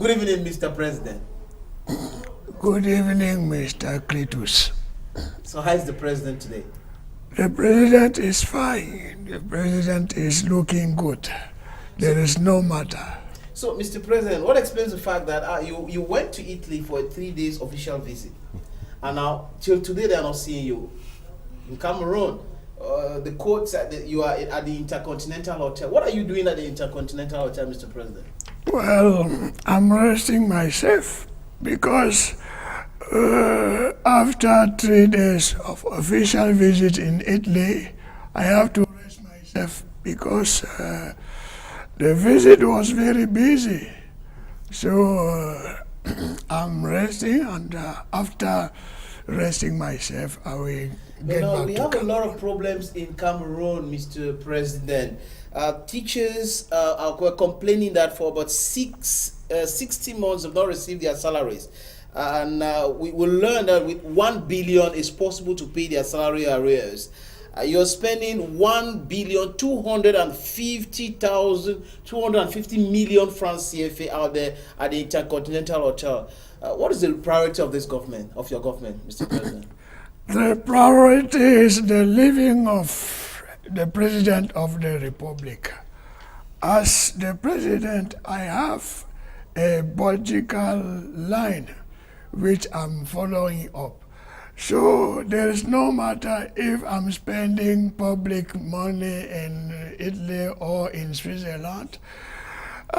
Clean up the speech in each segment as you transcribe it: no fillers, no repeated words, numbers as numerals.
Good evening, Mr. President. Good evening, Mr. Kletus. So how is the president today? The president is fine. The president is looking good. There is no matter. So, Mr. President, what explains the fact that you went to Italy for a 3 days official visit, and now till today they are not seeing you in Cameroon? The court said that you are at the Intercontinental Hotel. What are you doing at the Intercontinental Hotel, Mr. President? Well, I'm resting myself because after 3 days of official visit in Italy, I have to rest myself because the visit was very busy. So I'm resting, and after resting myself, I will get back we to have Cameroon. a lot of problems in Cameroon, Mr. President. Teachers were complaining that for about 60 months have not received their salaries. And we will learn that with 1 billion it's possible to pay their salary arrears. You're spending 1,250 million francs CFA out there at the Intercontinental Hotel. What is the priority of this government, of your government, Mr. President? The priority is the living of the President of the Republic. As the President, I have a political line which I'm following up. So there is no matter if I'm spending public money in Italy or in Switzerland.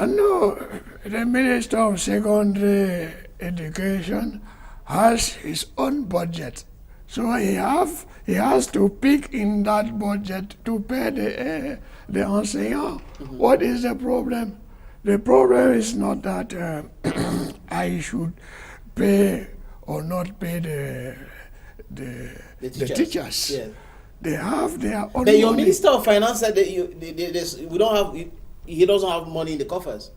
No, the Minister of Secondary Education has his own budget. So he has to pick in that budget to pay the enseignant. Mm-hmm. What is the problem? The problem is not that I should pay or not pay the teachers. Yeah. They have their own But your money. Minister of Finance said that he doesn't have money in the coffers.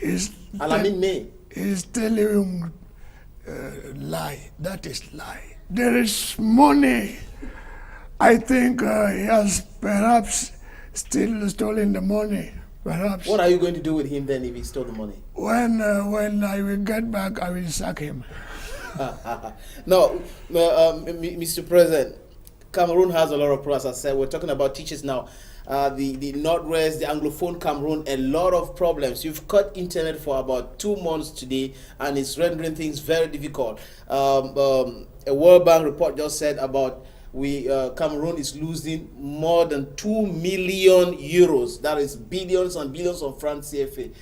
He's telling lie. That is lie. There is money. I think he has perhaps still stolen the money. Perhaps. What are you going to do with him then if he stole the money? When I will get back, I will sack him. No, Mr. President, Cameroon has a lot of problems. As I said, we're talking about teachers now. The Northwest, the Anglophone Cameroon, a lot of problems. You've cut internet for about 2 months today, and it's rendering things very difficult. A World Bank report just said about Cameroon is losing more than 2 million euros. That is billions and billions of francs CFA.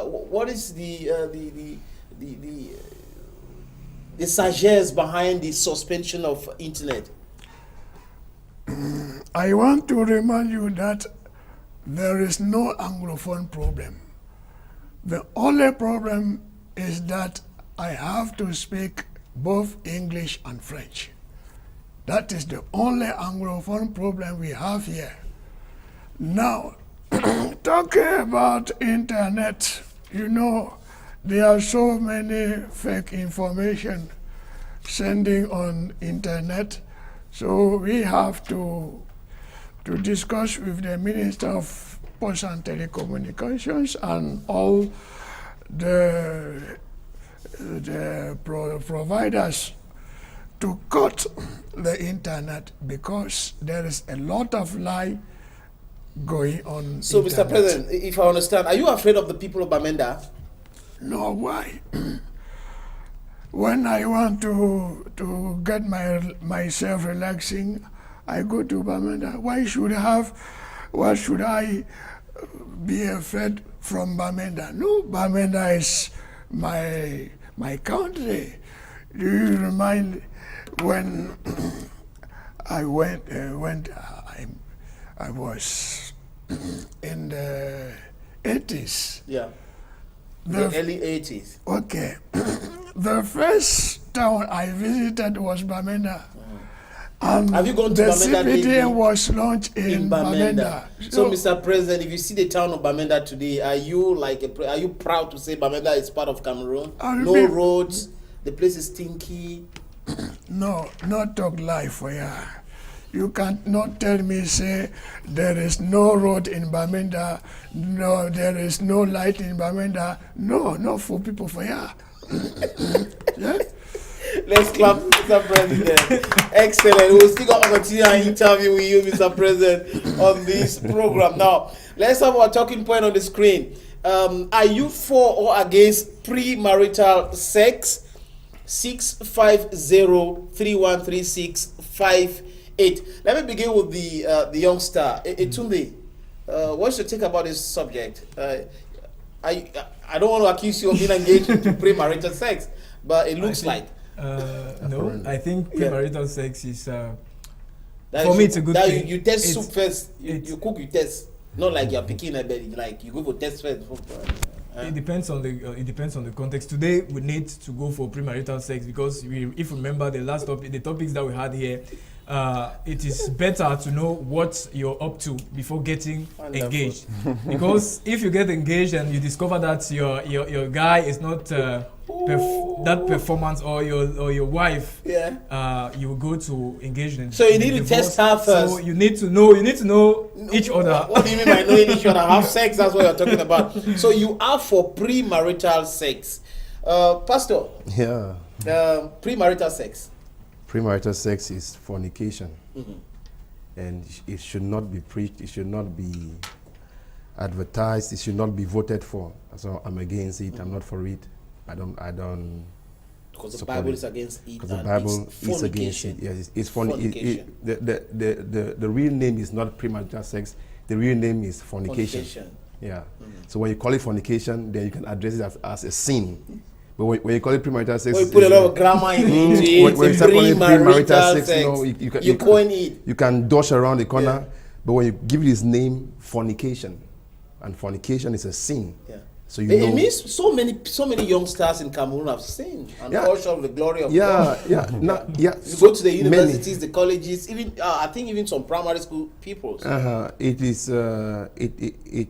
What is the sagesse behind the suspension of internet? I want to remind you that there is no Anglophone problem. The only problem is that I have to speak both English and French. That is the only Anglophone problem we have here. Now, talking about internet, you know, there are so many fake information sending on internet. So we have to discuss with the Minister of Post and Telecommunications and all the providers to cut the internet, because there is a lot of lie going on. So, internet. Mr. President, if I understand, are you afraid of the people of Bamenda? No, why? When I want to get myself relaxing, I go to Bamenda. Why should I be afraid from Bamenda? No, Bamenda is my country. Do you remind when I was in the 80s? Yeah. The early 80s. Okay. The first town I visited was Bamenda. And have you gone to the Bamenda CPD lately? Was launched in Bamenda. So, Mr. President, if you see the town of Bamenda today, are you proud to say Bamenda is part of Cameroon? No roads, the place is stinky. No, not talk lie for ya. You can't not tell me, say, there is no road in Bamenda, no, there is no light in Bamenda. No, not for people for ya. Yeah? Let's clap, Mr. President. Excellent. We'll still continue an interview with you, Mr. President, on this program. Now, let's have our talking point on the screen. Are you for or against premarital sex? 650-3136-58. Let me begin with the youngster. Etunde, what's your take about this subject? I don't want to accuse you of being engaged into premarital sex, but it looks like. No, I think premarital sex is for me it's a good thing. You test soup first. You cook, you test. Not like you're picking a bed. Like you go for test first. It depends on the context. Today we need to go for premarital sex because if you remember the topics that we had here, it is better to know what you're up to before getting engaged. Because if you get engaged and you discover that your guy is not that performance or your wife, you will go to engagement. So you need to test her first. So you need to know each other. What do you mean by knowing each other? Have sex, that's what you're talking about. So you are for premarital sex. Pastor. Yeah. Premarital sex. Premarital sex is fornication. And it should not be preached, it should not be advertised, it should not be voted for. So I'm against it, I'm not for it. I don't because the Bible is against it. Because the Bible is against it. Yes, it's fornication. The real name is not premarital sex. The real name is fornication. Yeah. So when you call it fornication, then you can address it as a sin. But when you call it premarital sex, you put a lot of grammar into it. When you start calling it premarital sex, you coin it. You can dodge around the corner. But when you give it its name, fornication, and fornication is a sin. Yeah. So it means so many youngsters in Cameroon have sinned and fall short of the glory of God. You go to the universities, the colleges, even I think even some primary school pupils. It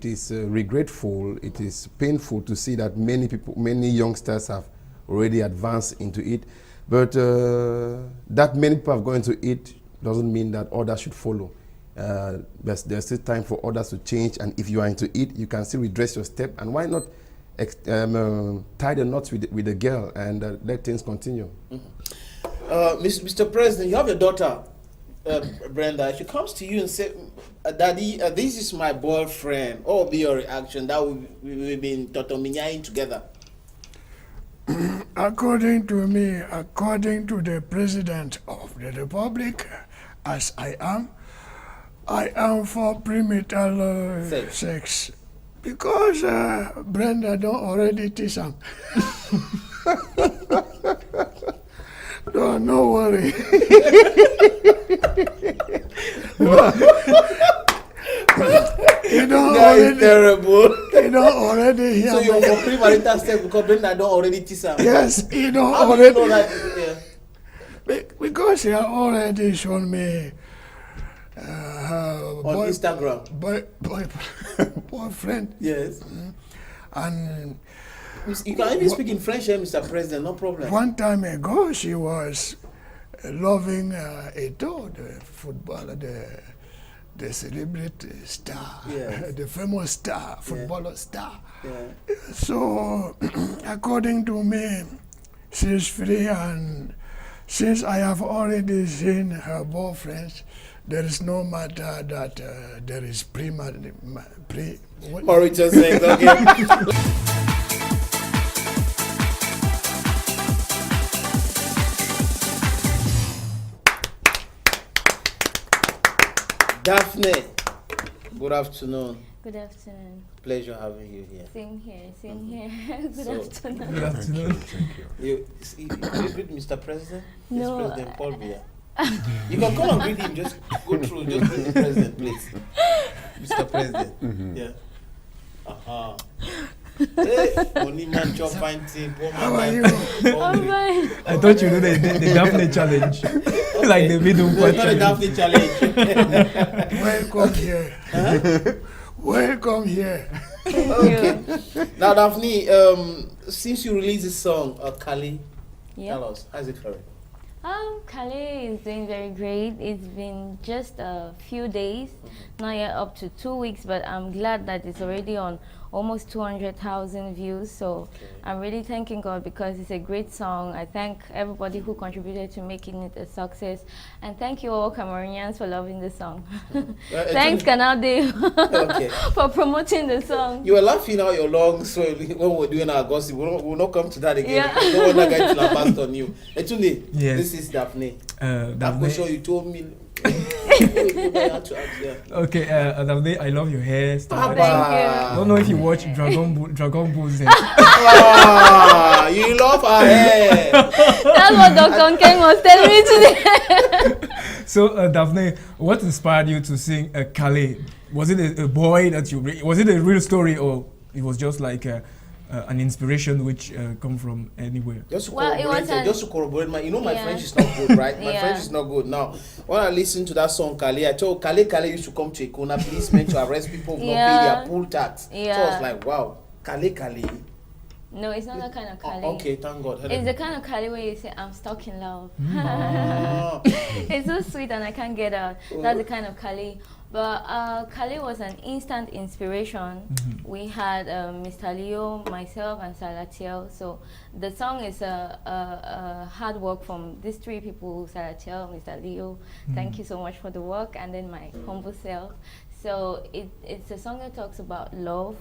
is regretful. It is painful to see that many youngsters have already advanced into it, but that many people have gone into it doesn't mean that others should follow. There's still time for others to change, and if you are into it, you can still redress your step, and why not tie the knots with the girl and let things continue. Mr. President, you have your daughter, Brenda. If she comes to you and say, Daddy, this is my boyfriend, what will be your reaction? That we've been totominyaing together. According to me, according to the President of the Republic, as I am for premarital sex because Brenda don't already teach him. No worry. Terrible. You don't already hear. So you're for premarital sex because Brenda don't already teach him. Yes, you don't How already. do you know that? Because he already shown me. On Instagram. Boyfriend. Yes. And you can even speak in French here, Mr. President, no problem. One time ago, she was loving Eto'o, the footballer, the celebrity star, the famous star, footballer star. Yeah. So, according to me, she's free, and since I have already seen her boyfriends, there is no matter that there is marital sex, okay. Daphne, good afternoon. Good afternoon. Pleasure having you here. Same here. Good afternoon. Good afternoon. Thank you. You greet Mr. President? No. Yes, President Paul Biya. You can come and greet him, just go through, just greet the President, please. Mr. President. Yeah. Hey, money man, chop fine thing. How are you? I'm fine. I thought you knew the daphné challenge. Okay. Like the middle It's part not a challenge. daphné challenge. Welcome here. Welcome here. Okay. Now, Daphne, since you released this song, Kali, tell us, how's it faring? Calais is doing very great. It's been just a few days, not yet up to 2 weeks, but I'm glad that it's already on almost 200,000 views. So I'm really thanking God because it's a great song. I thank everybody who contributed to making it a success. And thank you all Cameroonians for loving the song. Thanks Canal Day for promoting the song. You were laughing out your lungs when we were doing our gossip. We'll not come to that again. Yeah. I don't want that guy to laugh on you. Etunde, yes. This is Daphne. Daphne. Sure you told me. Okay, Daphne, I love your hairstyle. Thank you. I don't know if you watch Dragon Ball Z. You love her hair. That's what Dr. Ken was telling me today. So, Daphne, what inspired you to sing Calais? Was it a boy that you... Was it a real story, or it was just like an inspiration which come from anywhere? Just to corroborate, my French is not good, right? My French is not good. Now, when I listened to that song, Calais, I told Calais used to come to Ikona, police meant to arrest people who not pay their pool tax. So I was like, wow, Calais. No, it's not that kind of Calais. Okay, thank God. It's the kind of Calais where you say, I'm stuck in love. It's so sweet and I can't get out. That's the kind of Calais. But Calais was an instant inspiration. We had Mr. Leo, myself, and Salatiel. So the song is a hard work from these three people, Salatiel, Mr. Leo. Thank you so much for the work, and then my humble self. So it's a song that talks about love,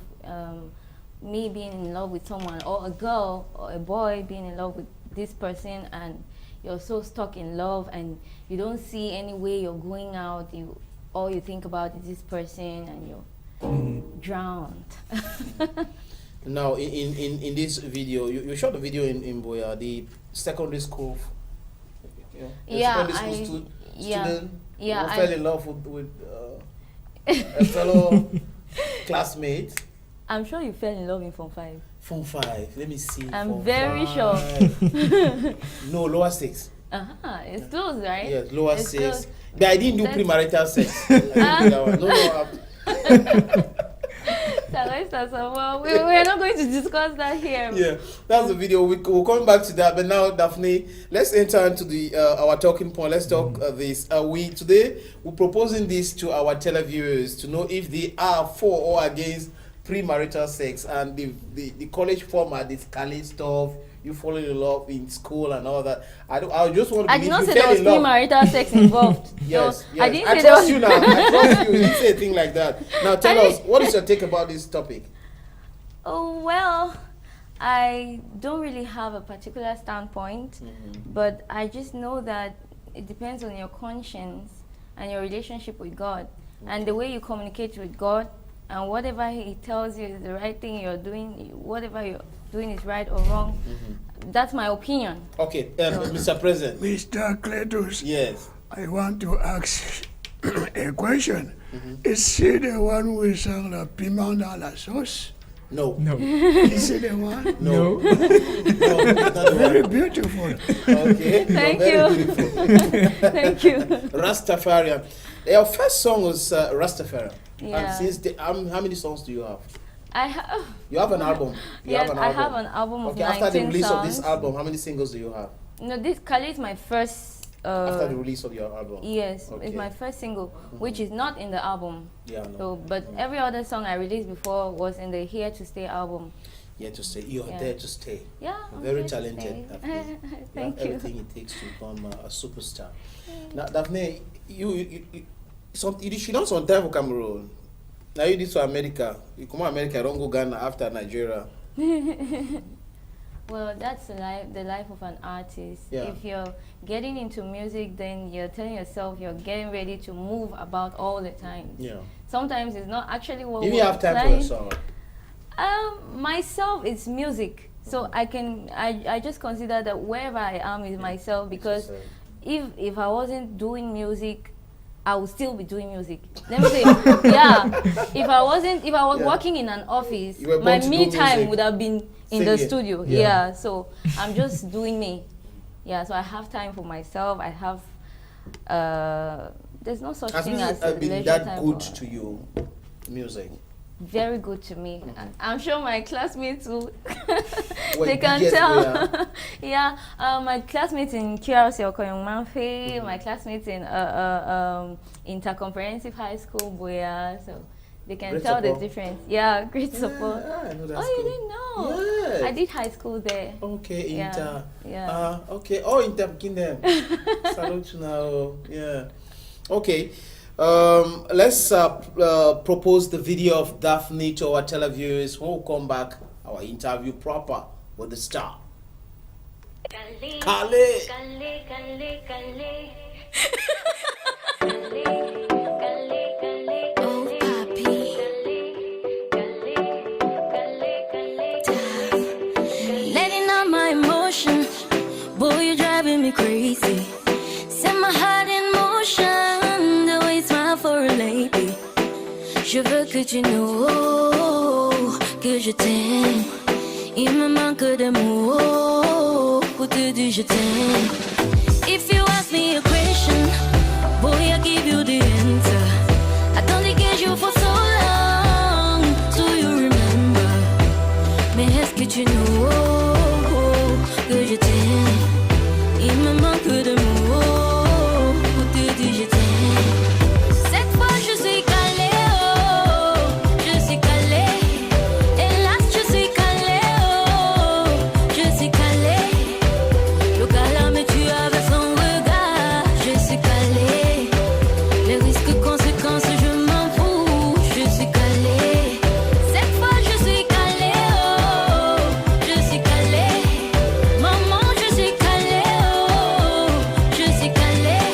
me being in love with someone, or a girl or a boy being in love with this person, and you're so stuck in love and you don't see any way you're going out. All you think about is this person, and you're drowned. Now, in this video, you shot the video in Boya, the secondary school. Secondary school student who fell in love with a fellow classmate. I'm sure you fell in love in Form 5. Form 5. Let me see. I'm very sure. No, lower 6. It's close, right? Yes, lower 6. Close. But I didn't do premarital sex. We're not going to discuss that here. Yeah, that's the video. We'll come back to that. But now, Daphne, let's enter into the our talking point. Let's talk this. We're proposing this to our televiewers to know if they are for or against premarital sex, and the college format, this Calais stuff, you falling in love in school and all that. I just want to. I did not say there was premarital sex involved. Yes. I didn't I trust you now. I trust you. You didn't say a thing like that. Now tell us, what is your take about this topic? Oh well, I don't really have a particular standpoint, but I just know that it depends on your conscience and your relationship with God, and the way you communicate with God. And whatever he tells you is the right thing you're doing, whatever you're doing is right or wrong. That's my opinion. Okay, Mr. President. Mr. Kletus. Yes. I want to ask a question. Is she the one who sang the piment dans la sauce? No. Is she the one? No. Very beautiful. Okay. Thank you. Thank you. Rastafarian. Your first song was Rastafarian. Yeah. And since how many songs do you have? I have. You have an album. I have an album of 19 after the release songs. of this album, how many singles do you have? No, this Calais is my first. After the release of your album. Yes, it's my first single, which is not in the album. Yeah, no. So, but every other song I released before was in the Here to Stay album. Here to stay. You're there to stay. Yeah. Very talented, Daphne. Thank you. Everything it takes to become a superstar. Now, Daphne, you should not on time for Cameroon. Now you did to America. You come to America, don't go Ghana after Nigeria. Well, that's the life of an artist. Yeah. If you're getting into music, then you're telling yourself you're getting ready to move about all the time. Yeah. Sometimes it's not actually what you we're have time planning. for a song. Myself, it's music. So I just consider that wherever I am is myself, because if I wasn't doing music, I would still be doing music. Let me say, if I was working in an office, my me time would have been in the studio. Yeah. So I'm just doing me. Yeah, so I have time for myself. I have, there's no such thing as been leisure that time good for, to you, music? very good to me. And I'm sure my classmates too, Well, they can yes, tell. Yeah, my classmates in QRC Okoyong my classmates in Intercomprehensive High School, Boya, so they can Great tell support. the difference. Yeah, great support. I know that Oh, school. you didn't know? Yes. I did high school there. Okay, Yeah, Inter. yeah. Okay. Oh, Inter Kingdom. Salute now. Yeah. Okay. Let's propose the video of Daphne to our televiewers. When we come back, our interview proper with the star. Kale. Letting out my emotion, boy, you're driving me crazy. Set my heart in motion, the way you smile for a lady. Je veux que tu know que je t'aime. Il me manque de mots pour te dire je t'aime. If you ask me a question, boy, I'll give you the answer. I don't get you for so long, do you remember? Mais est-ce que tu know que je t'aime? Il me manque de mots pour te dire je t'aime. Cette fois je suis calée, oh, je suis calée. Hélas je suis calée, oh, je suis calée. Le gars me tue avec son regard, je suis calée. Les risques, conséquences, je m'en fous, je suis calée. Cette fois je suis calée, oh, je suis calée. Maman, je suis calée, oh, je suis calée.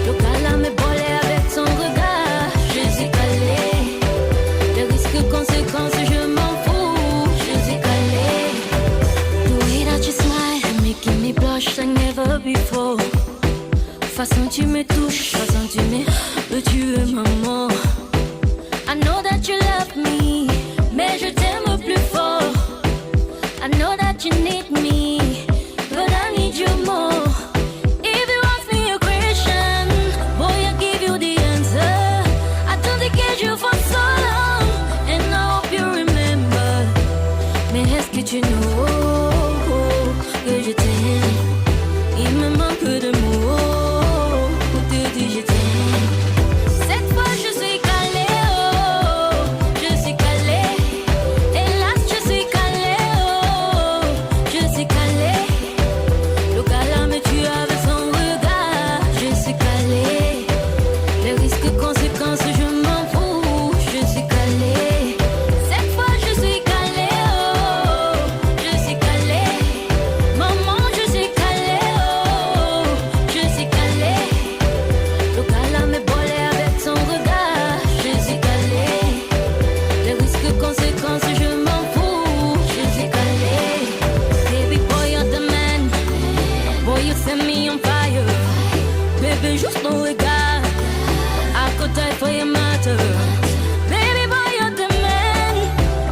Le gars me bolé avec son regard, je suis calée. Les risques, conséquences, je m'en fous, je suis calée. The way that you smile, making me blush like never before. Façon tu me touches, façon tu me tues, maman. I know that you love me, mais je t'aime plus fort. I know that you need me, but I need you more. If you ask me a question, boy, I'll give you the answer. I don't get you for so long, and I hope you remember. Mais est-ce que tu know que je t'aime? Il me manque de mots pour te dire je t'aime. Cette fois je suis calée, oh, je suis calée. Hélas je suis calée, oh, je suis calée. Le gars me tue avec son regard, je suis calée. Les risques, conséquences, je m'en fous, je suis calée. Cette fois je suis calée, oh, je suis calée. Maman, je suis calée, oh, je suis calée. Le gars me bolé avec son regard, je suis calée. Les risques, conséquences, je m'en fous, je suis calée. Baby boy, you're the man. Boy, you set me on fire. Baby, juste ton regard, I could die for your matter. Baby boy, you're the man.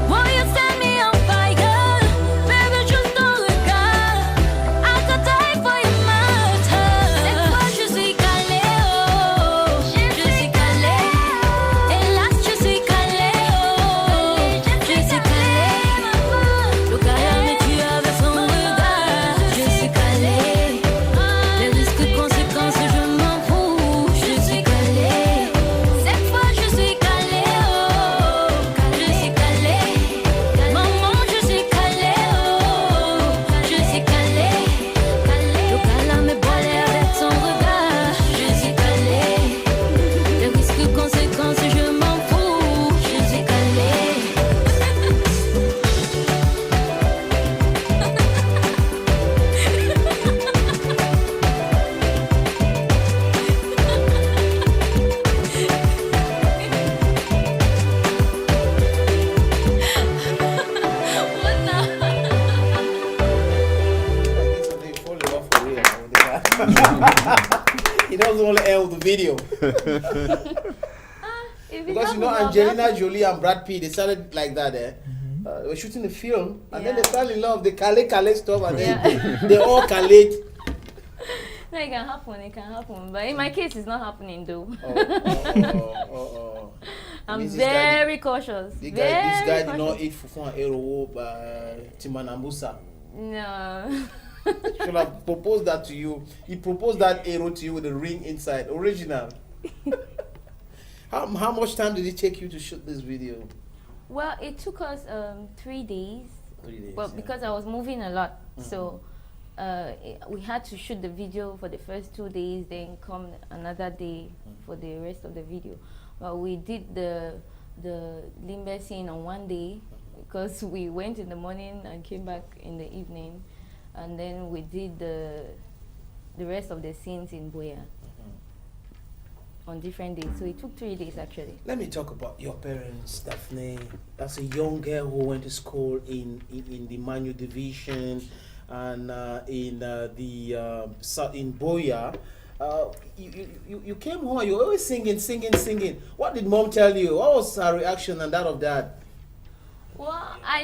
Boy, you set me on fire. Baby, juste ton regard, I could die for your matter. Cette fois je suis calée, oh, je suis calée. Hélas je suis calée, oh, je suis calée. Le gars me tue avec son regard, je suis calée. Les risques, conséquences, je m'en fous, je suis calée. Cette fois je suis calée, oh, je suis calée. Maman, je suis calée, oh, je suis calée. Le gars me bolé avec son regard, je suis calée. Les risques, conséquences, je m'en fous, je suis calée. They fall in love for real. He doesn't only end with the video. If Because you know love, Angelina Jolie and Brad Pitt, they started like that. They were shooting the film and then they Yeah. fell in love. They Kale stuff and then Yeah. they all Kale. No, it can happen. But in my case, it's not happening though. I'm very cautious. This guy did not eat fufu and ero by Timanambusa. No. Should have proposed that to you. He proposed that ero to you with a ring inside. Original. How much time did it take you to shoot this video? Well, it took us 3 days. 3 days. But because I was moving a lot, so we had to shoot the video for the first 2 days, then come another day for the rest of the video. But we did the limbe scene on 1 day because we went in the morning and came back in the evening, and then we did the rest of the scenes in Boya on different days. So it took 3 days actually. Let me talk about your parents, Daphne. That's a young girl who went to school in the manual division and in Boya. You came home, you were always singing. What did mom tell you? What was her reaction and that of dad? Well, I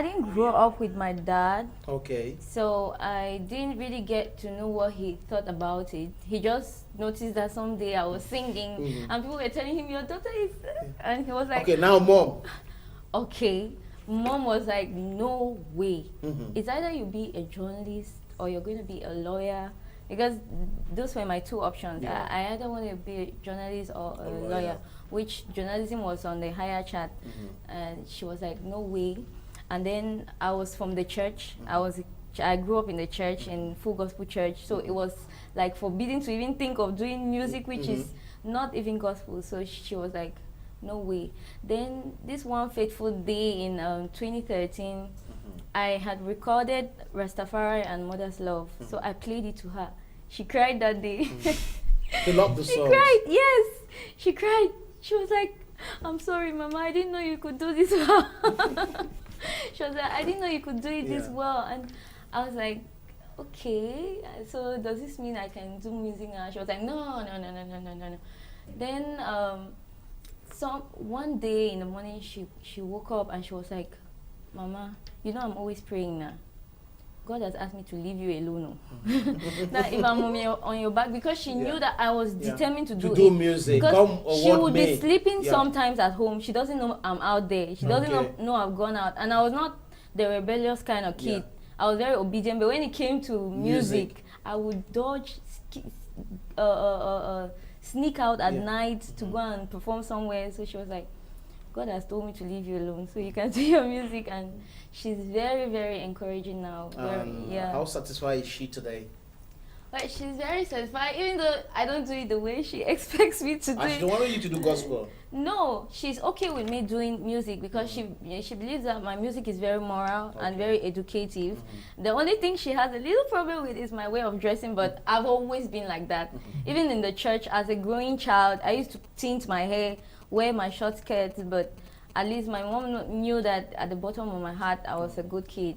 didn't grow up with my dad. Okay. So I didn't really get to know what he thought about it. He just noticed that someday I was singing and people were telling him, your daughter is... And he was like... Okay, now mom. Okay. Mom was like, no way. It's either you be a journalist or you're going to be a lawyer. Because those were my two options. Yeah. I either want to be a journalist or a lawyer, which journalism was on the higher chat. And she was like, no way. And then I was from the church. I grew up in the church, in full gospel church. So it was like forbidden to even think of doing music, which is not even gospel. So she was like, no way. Then this one fateful day in 2013, I had recorded Rastafari and Mother's Love, so I played it to her. She cried that day. She loved the song. She cried, yes. She cried. She was like, I'm sorry, Mama, I didn't know you could do this well. She was like, I didn't know you could do it this well. And I was like, okay, so does this mean I can do music now? She was like, no. Then one day in the morning, she woke up and she was like, Mama, you know I'm always praying now. God has asked me to leave you alone. That if I'm on your back, because she knew that I was determined to do music. Because she would be sleeping sometimes at home. She doesn't know I'm out there. She doesn't know I've gone out. And I was not the rebellious kind of kid. I was very obedient. But when it came to music. I would dodge, sneak out at night to go and perform somewhere. So she was like, God has told me to leave you alone so you can do your music. And she's very, very encouraging now. How satisfied is she today? But she's very satisfied, even though I don't do it the way she expects me to do it. She don't want you to do gospel? No, she's okay with me doing music because she believes that my music is very moral and very educative. The only thing she has a little problem with is my way of dressing, but I've always been like that. Even in the church, as a growing child, I used to tint my hair, wear my short skirts, but at least my mom knew that at the bottom of my heart, I was a good kid.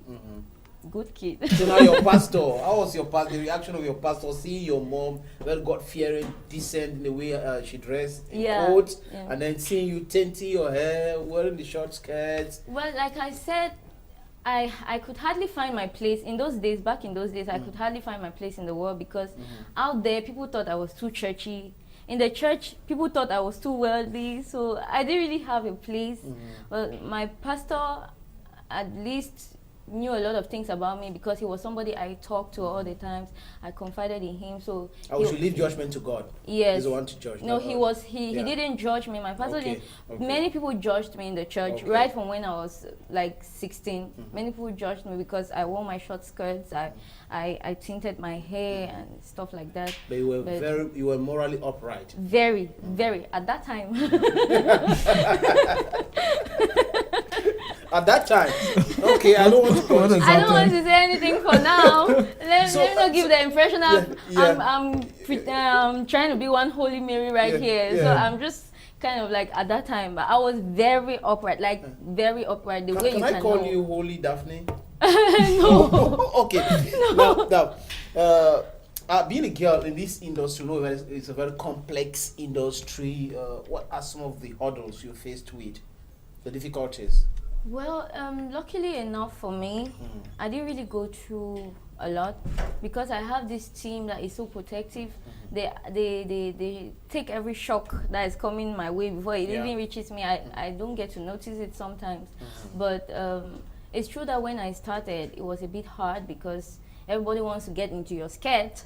Good kid. So now your pastor, how was the reaction of your pastor seeing your mom, well, God-fearing, decent in the way she dressed, in coat, and then seeing you tinting your hair, wearing the short skirts? Well, like I said, I could hardly find my place in those days. Back in those days, I could hardly find my place in the world because out there, people thought I was too churchy. In the church, people thought I was too worldly, so I didn't really have a place. But my pastor, at least, knew a lot of things about me because he was somebody I talked to all the times. I confided in him, so I should leave judgment to God. Yes. He's the one to judge. No, he didn't judge me. My pastor didn't. Many people judged me in the church right from when I was like 16. Many people judged me because I wore my short skirts. I tinted my hair and stuff like that. But you were morally upright. Very, very at that time. At that time, okay, I don't want to. I don't want to say anything for now. Let me not give the impression that I'm trying to be one Holy Mary here. So I'm just kind of like at that time, but I was very upright, like very upright. The way you can I call you Holy Daphne? No. Okay. No. Now, being a girl in this industry, you know, it's a very complex industry. What are some of the hurdles you faced with, the difficulties? Well, luckily enough for me, I didn't really go through a lot because I have this team that is so protective. They take every shock that is coming my way before it even reaches me. I don't get to notice it sometimes. But it's true that when I started, it was a bit hard because everybody wants to get into your skirt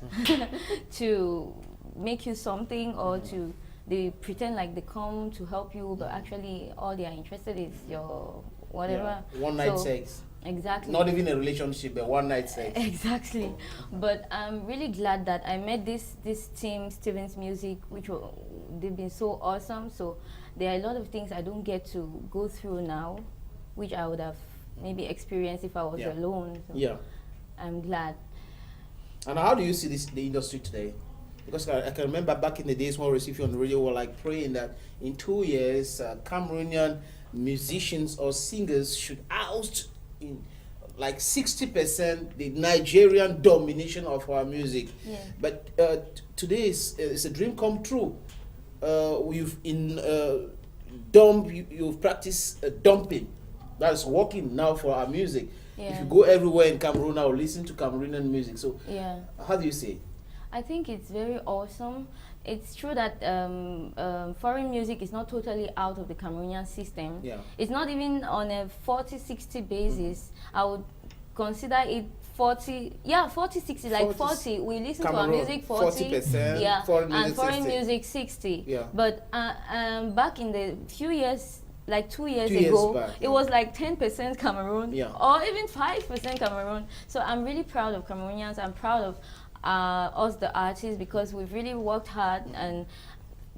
to make you something or to, they pretend like they come to help you, but actually all they are interested is your whatever. One night sex. Exactly. Not even a relationship, but one night sex. Exactly. But I'm really glad that I met this team, Steven's Music, which they've been so awesome. So there are a lot of things I don't get to go through now, which I would have maybe experienced if I was alone. So I'm glad. And how do you see the industry today? Because I can remember back in the days when we received you on the radio, we were like praying that in 2 years, Cameroonian musicians or singers should oust in like 60% the Nigerian domination of our music. But today is a dream come true. You've practiced dumping. That's working now for our music. If you go everywhere in Cameroon now, listen to Cameroonian music. So how do you say it? I think it's very awesome. It's true that foreign music is not totally out of the Cameroonian system. It's not even on a 40-60 basis. I would consider it 40, 40-60, like 40. We listen to our music 40%, foreign music 60. But back in the few years, like 2 years ago, back, it was like 10% Cameroon or even 5% Cameroon. So I'm really proud of Cameroonians. I'm proud of us, the artists, because we've really worked hard, and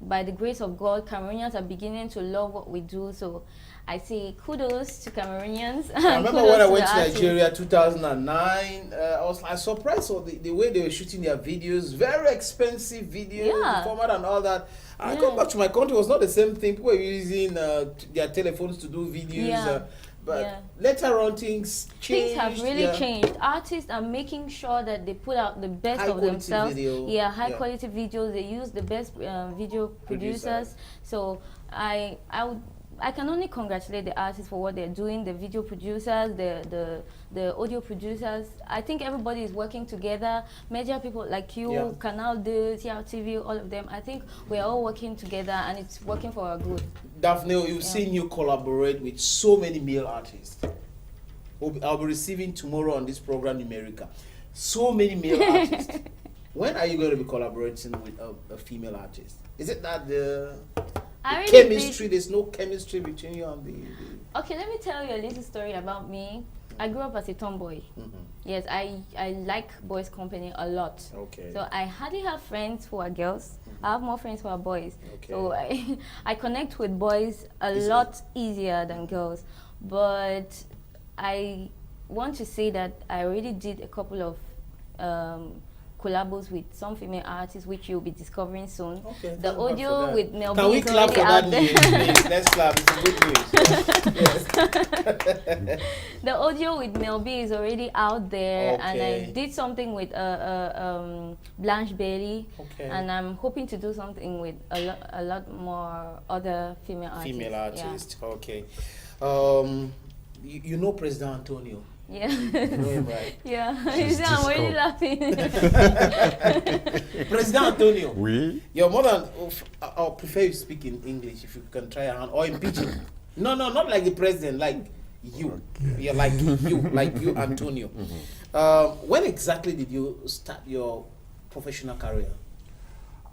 by the grace of God, Cameroonians are beginning to love what we do. So I say kudos to Cameroonians. I remember when I went to Nigeria 2009, I was surprised of the way they were shooting their videos, very expensive videos, the format and all that. I come back to my country, it was not the same thing. People were using their telephones to do videos. But later on, things changed. Things have really changed. Artists are making sure that they put out the best of themselves. High quality videos. They use the best video producers. So I can only congratulate the artists for what they're doing. The video producers, the audio producers. I think everybody is working together. Major people like you, Canal 2, TV, all of them. I think we're all working together, and it's working for our good. Daphne, you've seen you collaborate with so many male artists. I'll be receiving tomorrow on this program in America. So many male artists. When are you going to be collaborating with a female artist? Is it that the chemistry, there's no chemistry between you and the... Okay, let me tell you a little story about me. I grew up as a tomboy. Yes, I like boys' company a lot. So I hardly have friends who are girls. I have more friends who are boys. So I connect with boys a lot easier than girls. But I want to say that I already did a couple of collabos with some female artists, which you'll be discovering soon. The audio with Mel B. Can we clap for that news, please? Let's clap. It's good news. The audio with Mel B is already out there, and I did something with Blanche Bailey, and I'm hoping to do something with a lot more other female artists. You know President Antonio? Yeah. You know him, right? You see, I'm already laughing. President Antonio. Oui. Your mother, I'll prefer you speak in English if you can try or in pidgin. No, not like the president, like you. Yeah, like you, Antonio. When exactly did you start your professional career?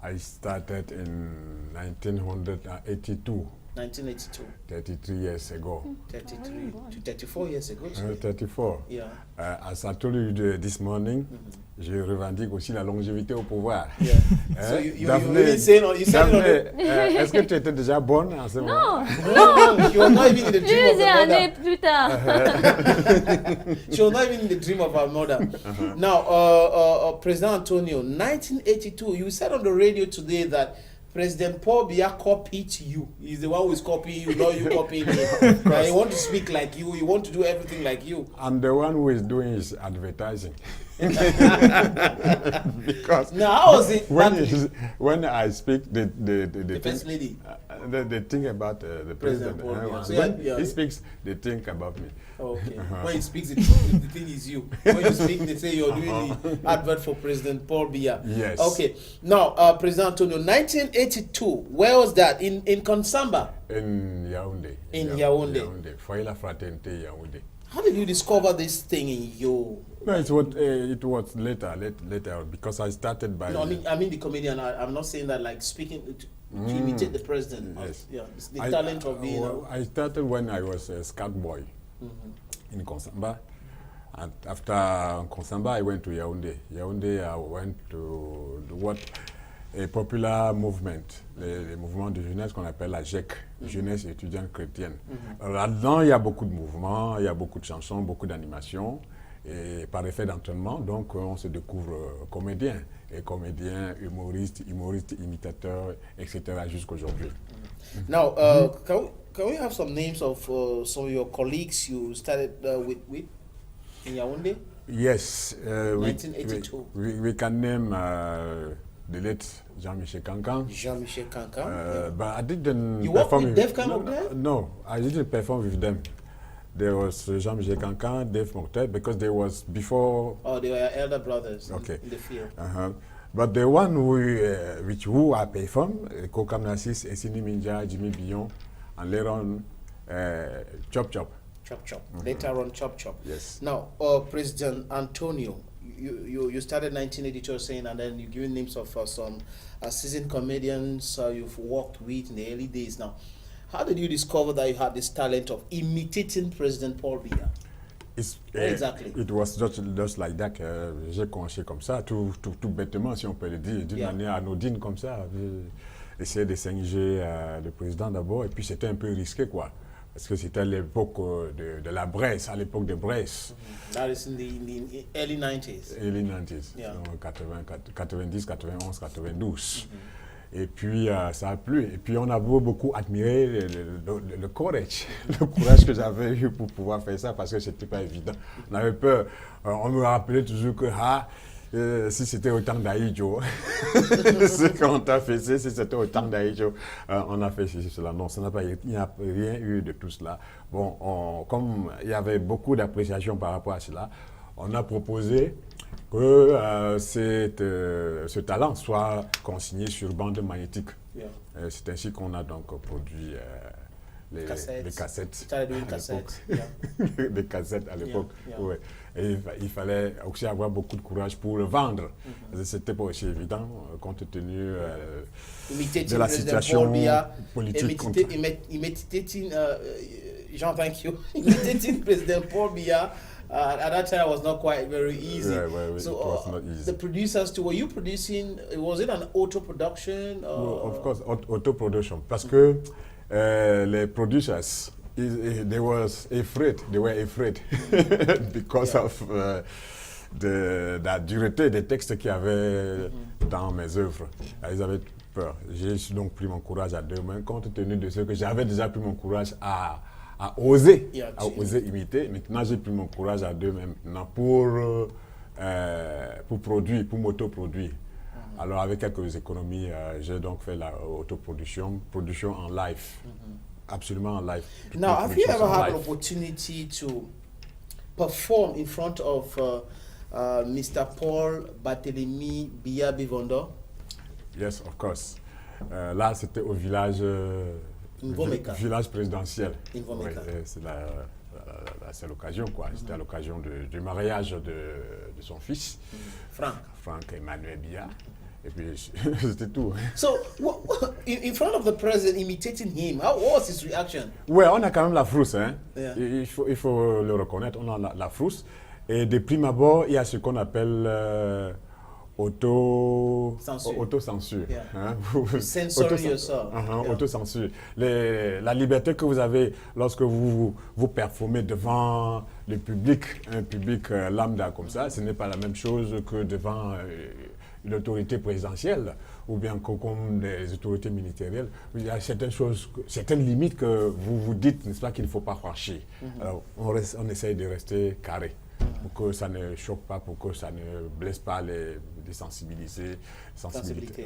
I started in 1982. 1982. 33 years ago. 33 to 34 years ago. 34. As I told you this morning, je revendique aussi la longévité au pouvoir. So you said est-ce que tu étais déjà bonne en ce moment? No. She was not even in the dream of her mother. Plus tard. She was not even in the dream of her mother. Now, President Antonio, 1982, you said on the radio today that President Paul Biya copied you. He's the one who is copying you, not you copying him. You want to speak like you want to do everything like you. I'm the one who is doing his advertising. Because now, how was it? when I speak, the first lady. They think about the president. Paul, yeah. So when yeah. he speaks, they think about me. Okay. When he speaks, the thing is you. When you speak, they say you're doing the advert for President Paul Biya. Yes. Okay. Now, President Antonio, 1982. Where was that? In Konsamba. In Yaoundé. In Yaoundé. Yaoundé. Foyer la Fraternité, Yaoundé. How did you discover this thing in you? No, it was later because I started by. No, I mean the comedian. I'm not saying that like speaking to imitate the president. Yes. Yeah, it's the talent of being. I started when I was a scout boy in Konsamba, and after Konsamba I went to Yaoundé. Yaoundé I went to what a popular movement, le mouvement de jeunesse qu'on appelle la JEC, Jeunesse étudiante chrétienne. Là-dedans, il y a beaucoup de mouvements, il y a beaucoup de chansons, beaucoup d'animations. Et par effet d'entraînement, donc on se découvre comédien, humoriste, imitateur, etc. jusqu'aujourd'hui. Now, can we have some names of some of your colleagues you started with in Yaoundé? Yes. 1982. We can name the late Jean-Michel Cancan. Jean-Michel Cancan. But I didn't. You worked with Dave Moktet? No, I didn't perform with them. There was Jean-Michel Cancan, Dave Moktet, because there was before. Oh, they were elder brothers okay. in the field. But the one who I performed, Kokam Nassis, Essini Minja, Jimmy Billon, and later on Chop Chop. Chop Chop. Later on Chop Chop. Yes. Now, President Antonio, you started 1982 saying, and then you given names of some seasoned comedians you've worked with in the early days. Now, how did you discover that you had this talent of imitating President Paul Biya? Exactly. It was just like that. J'ai commencé comme ça, tout bêtement, si on peut le dire, d'une manière anodine comme ça. J'ai essayé de singer le président d'abord, et puis c'était un peu risqué, quoi. Parce que c'était à l'époque de la Bresse, à l'époque de Bresse. That is in the early 90s. Early 90s, yeah. 90, 91, 92. Et puis ça a plu. Et puis on a beaucoup admiré le courage, le courage que j'avais eu pour pouvoir faire ça, parce que c'était pas évident. On avait peur. On me rappelait toujours que si c'était autant d'Aïdjo, ce qu'on t'a fait, si c'était autant d'Aïdjo, on a fait cela. Non, il n'y a rien eu de tout cela. Bon, comme il y avait beaucoup d'appréciation par rapport à cela, on a proposé que ce talent soit consigné sur bande magnétique. Yeah. C'est ainsi qu'on a donc produit les cassettes. Les cassettes à l'époque. Yeah. Ouais. Et il fallait aussi avoir beaucoup de courage pour le vendre. C'était pas aussi évident compte tenu de la situation politique. Jean, thank you. Imitating President Paul Biya at that time was not quite very easy. Yeah, so it was not easy. The producers too, were you producing, was it an auto production? No, of course, auto production. Parce que les producers, they were afraid because of la dureté des textes qu'il y avait dans mes œuvres. Ils avaient peur. J'ai donc pris mon courage à deux mains, compte tenu de ce que j'avais déjà pris mon courage à oser imiter. Maintenant, j'ai pris mon courage à deux mains maintenant pour produire, pour m'autoproduire. Alors, avec quelques économies, j'ai donc fait la autoproduction, production en live. Absolument en live. Now, have you ever had an opportunity to perform in front of Mr. Paul Barthélemy Biya Bivondo? Yes, of course. Là, c'était au village présidentiel. Ouais, c'est l'occasion, quoi. C'était à l'occasion du mariage de son fils, Franck Emmanuel Biya. Et puis, c'était tout. So, in front of the president, imitating him, what was his reaction? Ouais, on a quand même la frousse, hein. Yeah. Il faut le reconnaître, on a la frousse. Et de prime abord, il y a ce qu'on appelle autocensure. Yeah. Hein? Censoring yourself. Yeah. Autocensure. La liberté que vous avez lorsque vous performez devant le public, un public lambda comme ça, ce n'est pas la même chose que devant une autorité présidentielle ou bien comme des autorités ministérielles. Il y a certaines limites que vous vous dites, n'est-ce pas, qu'il ne faut pas franchir. Alors, on essaye de rester carré. pour que ça ne choque pas, pour que ça ne blesse pas les sensibilités.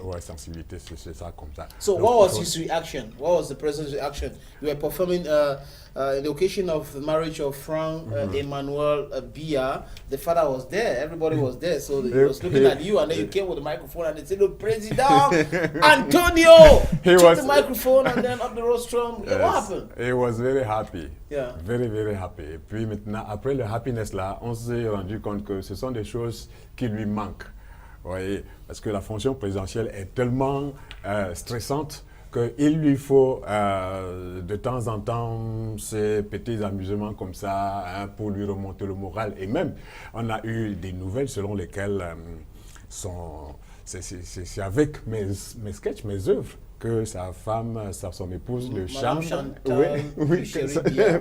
Ouais, sensibilité, c'est ça comme ça. So Donc, what was his reaction? What was the president's reaction? You were performing in the occasion of the marriage of Frank Emmanuel Biya. The father was there. Everybody was there. So he was looking at you, and then you came with the microphone, and they said, "Look, President Antonio, took the microphone, and then up the rostrum." Yes, what happened? He was very happy. Yeah. Very, very happy. Et puis maintenant, après le happiness là, on s'est rendu compte que ce sont des choses qui lui manquent. Vous voyez, parce que la fonction présidentielle est tellement stressante qu'il lui faut de temps en temps ces petits amusements comme ça, hein, pour lui remonter le moral. Et même, on a eu des nouvelles selon lesquelles c'est avec mes sketchs, mes œuvres, que sa femme, son épouse le chante.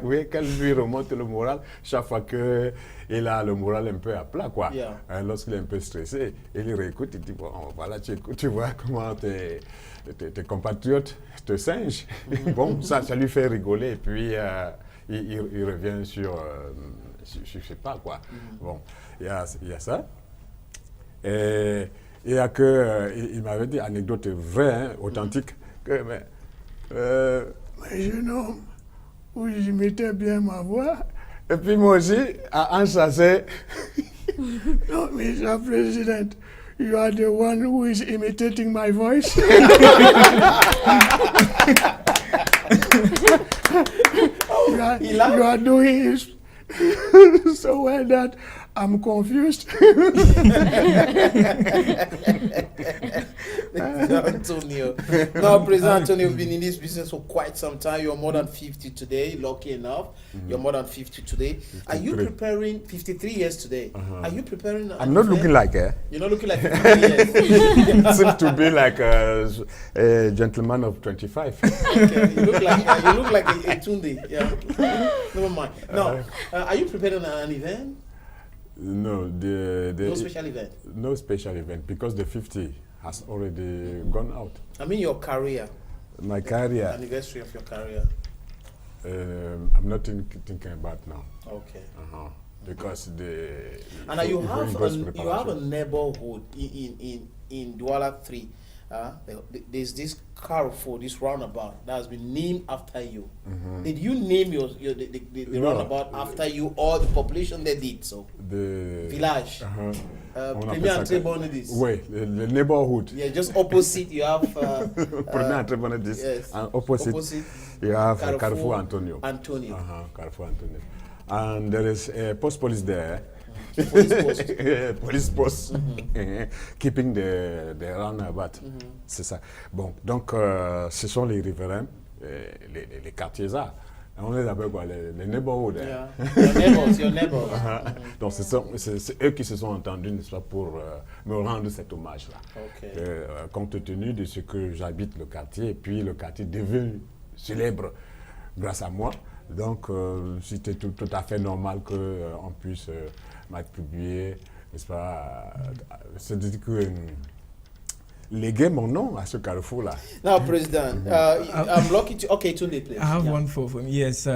Oui, qu'elle lui remonte le moral chaque fois qu'il a le moral un peu à plat, quoi. Yeah. Lorsqu'il est un peu stressé, il réécoute, il dit, bon, voilà, tu vois comment tes compatriotes te singent. Bon, ça lui fait rigoler, et puis il revient sur, je sais pas, quoi. Bon, il y a ça. Et il y a il m'avait dit, anecdote vraie, hein, authentique, que Mais jeune homme, vous imitez bien ma voix. Et puis moi aussi, à un chassé. No, Mr. President, you are the one who is imitating my voice. You are doing it so well that I'm confused. Antonio. Now, President Antonio, you've been in this business for quite some time. You're more than 50 today, lucky enough. You're more than 50 today. 53. Are you preparing 53 years today? Are you preparing? I'm not looking like her. You're not looking like 53 years. Seems to be like a gentleman of 25. Okay, you look like a Tunde. Yeah. Never mind. Now, are you preparing an event? No, no special event. No special event because the 50 has already gone out. I mean your career. My career. Anniversary of your career. I'm not thinking about now. Okay. Because and you have a neighborhood in Douala 3. There's this Carrefour, this roundabout that has been named after you. Did you name the roundabout after you, or the population that did so? The village. Premier Entrée Bonadis. Oui, the neighborhood. Yeah, just opposite you have Premier Entrée Bonadis. Yes. And opposite you have Carrefour Antonio. Carrefour Antonio. And there is a police there. Police post. Keeping the roundabout. C'est ça. Bon, donc ce sont les riverains, les quartiers là. On est d'abord quoi, les neighborhoods. Yeah. Your neighbors. Donc c'est eux qui se sont entendus, n'est-ce pas, pour me rendre cet hommage-là. Okay. Compte tenu de ce que j'habite le quartier, et puis le quartier est devenu célèbre grâce à moi. Donc c'était tout à fait normal qu'on puisse m'attribuer, n'est-ce pas, c'est-à-dire que léguer mon nom à ce carrefour-là. Now, President, I'm lucky to... Okay, Tunde, please. I have one for me. Yes,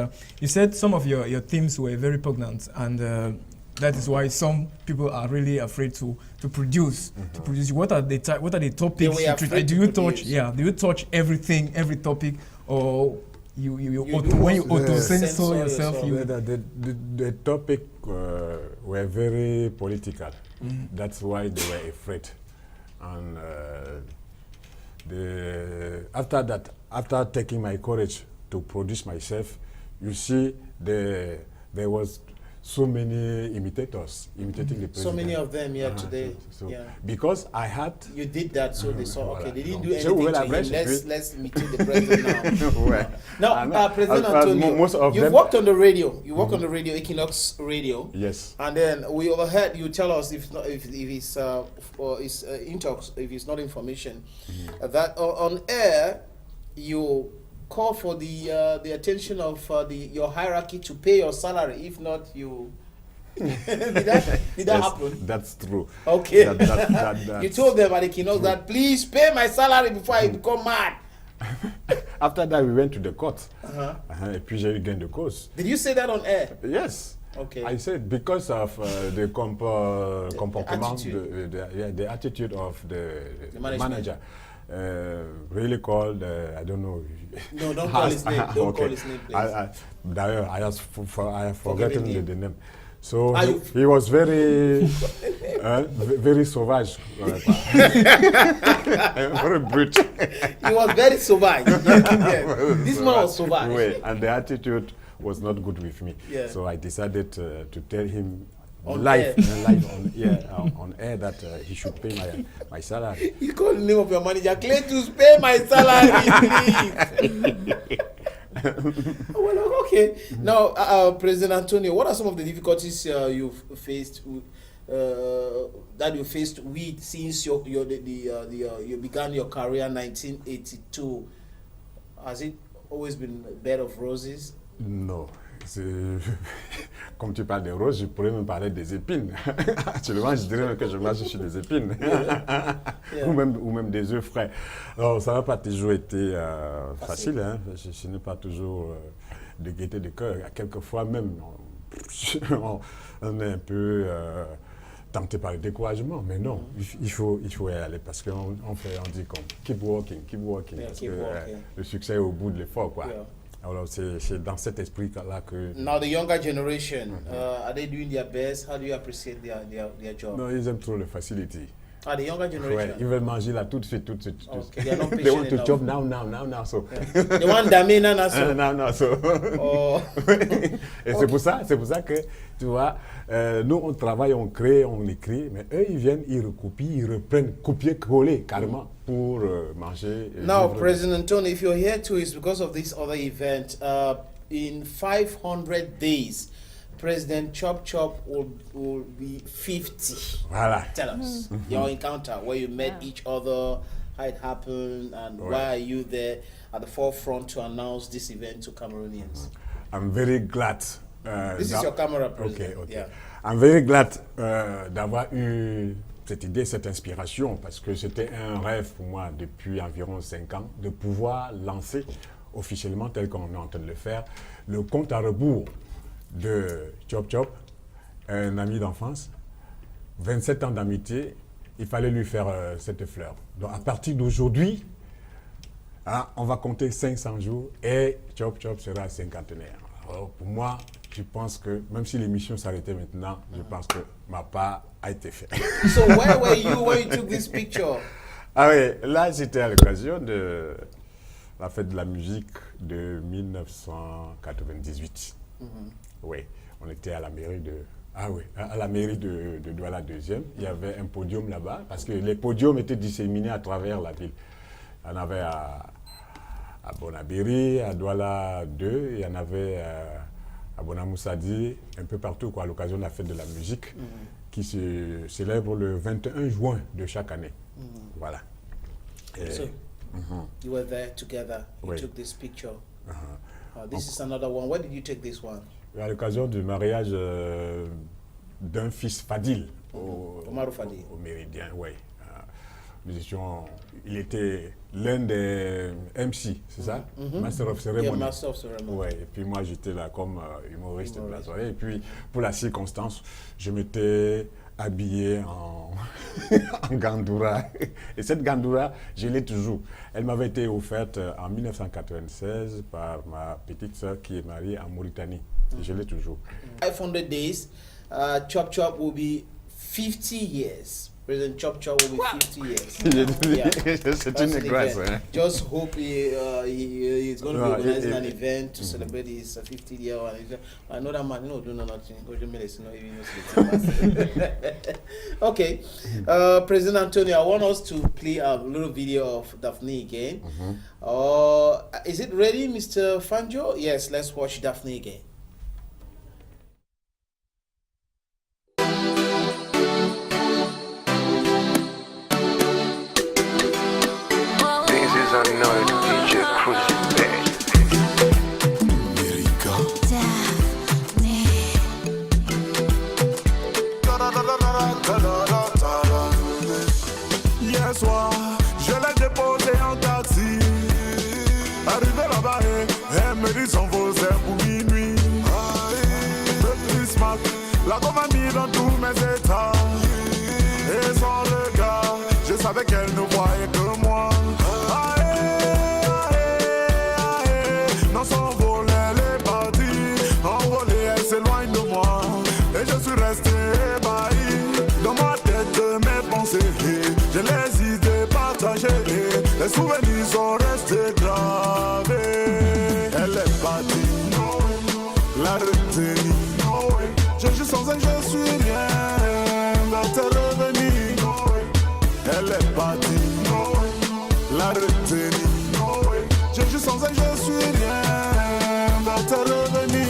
you said some of your themes were very poignant, and that is why some people are really afraid to produce. To produce. What are the topics you treat? Do you touch everything, every topic, or when you auto-censor yourself? The topic were very political. That's why they were afraid. And after taking my courage to produce myself, you see there was so many imitators imitating the president. So many of them here today. Because I had... You did that, so they saw, okay, they didn't do anything to him. Let's imitate the president now. Now, President Antonio, you've worked on the radio. You work on the radio, Equinox Radio. Yes. And then we overheard you tell us if it's intox, if it's not information, that on air you call for the attention of your hierarchy to pay your salary. If not, you did that happen? That's true. Okay. You told them at the keynote that please pay my salary before I become mad. After that, we went to the court. Et puis j'ai eu gain de cause. Did you say that on air? Yes. Okay. I said because of the comportement, attitude. the attitude of the management. manager. Really called, I don't know. No, don't call his name. Don't call his name, please. D'ailleurs, I have forgotten the name. So you- he was very, very sauvage. Very brute. He was very sauvage. Yeah. This man was sauvage. Anyway, and the attitude was not good with me. Yeah. So I decided to tell him On live on air that he should pay my salary. You call the name of your manager, Kletus, pay my salary, please. Well, okay. Now, President Antonio, what are some of the difficulties you've faced that you faced with since you began your career in 1982? Has it always been a bed of roses? Non. Comme tu parles des roses, je pourrais même parler des épines. Actuellement, je dirais même que je marche sur des épines. Yeah. ou même des œufs frais. Alors, ça n'a pas toujours été facile. Hein. Je n'ai pas toujours de gaieté de cœur. Quelquefois même, on est un peu tenté par le découragement. Mais non, il faut y aller parce qu'on dit comme keep working. Yeah, Parce keep que working. le succès est au bout de l'effort, quoi. Yeah. Alors, c'est dans cet esprit-là que... Now, the younger generation, are they doing their best? How do you appreciate their job? Non, ils aiment trop la facility. The younger Ouais, generation. ils veulent manger là tout de suite. Okay, they are not They want patient to chop now. So. They want damina na so. No, so. Oh. Et c'est pour ça que, tu vois, nous on travaille, on crée, on écrit, mais eux ils viennent, ils recopient, ils reprennent, copier-coller carrément pour manger. Now, President Tony, if you're here too, it's because of this other event. In 500 days, President Chop Chop will be 50. Voilà. Tell us your encounter, where you met each other, how it happened, and why are you there at the forefront to announce this event to Cameroonians? I'm very glad. This is your camera, President. Okay. Yeah. I'm very glad d'avoir eu cette idée, cette inspiration, parce que c'était un rêve pour moi depuis environ 5 ans, de pouvoir lancer officiellement, tel qu'on est en train de le faire, le compte à rebours de Chop Chop, un ami d'enfance, 27 ans d'amitié, il fallait lui faire cette fleur. Donc à partir d'aujourd'hui, on va compter 500 jours et Chop Chop sera cinquantenaire. Alors pour moi, je pense que même si l'émission s'arrêtait maintenant, je pense que ma part a été faite. So where were you when you took this picture? Ah oui, là c'était à l'occasion de la fête de la musique de 1998. Oui, on était à la mairie de Douala 2e. Il y avait un podium là-bas parce que les podiums étaient disséminés à travers la ville. Il y en avait à Bonabiri, à Douala 2, il y en avait à Bonamoussadi, un peu partout quoi, à l'occasion de la fête de la musique qui se célèbre le 21 juin de chaque année. Voilà. Et, So you were there together. You took this picture. This is another one. Where did you take this one? à l'occasion du mariage d'un fils Fadil au Méridien, oui. Il était l'un des MC, c'est ça? Master of Ceremony. Yeah, Master of Ceremony. Ouais, et puis moi j'étais là comme humoriste de la soirée. Et puis pour la circonstance, je m'étais habillé en gandoura. Et cette gandoura, je l'ai toujours. Elle m'avait été offerte en 1996 par ma petite sœur qui est mariée en Mauritanie. Et je l'ai toujours. 500 days, Chop Chop will be 50 years. President Chop Chop will be 50 years. C'est une grâce. Hein? Just hope he's going to be organizing an event to celebrate his 50th year. I know that man, do nothing. Okay, President Antonio, I want us to play a little video of Daphne again. Is it ready, Mr. Fanjo? Yes, let's watch Daphne again. Hier soir, je l'ai déposé en taxi. Arrivé là-bas, elle me dit son faux pour minuit. Le plus mal qu'on m'a mis dans tous mes états. Et son regard, je savais qu'elle ne voyait que moi. Dans son vol, elle est partie. Envolée, elle s'éloigne de moi. Et je suis resté ébahi. Dans ma tête, mes pensées, j'ai les idées partagées. Les souvenirs sont restés gravés. Elle est partie, la retenue. Je suis sans elle, je suis rien. Va te revenir. Elle est partie, la retenue. Je suis sans elle, je suis rien. Va te revenir.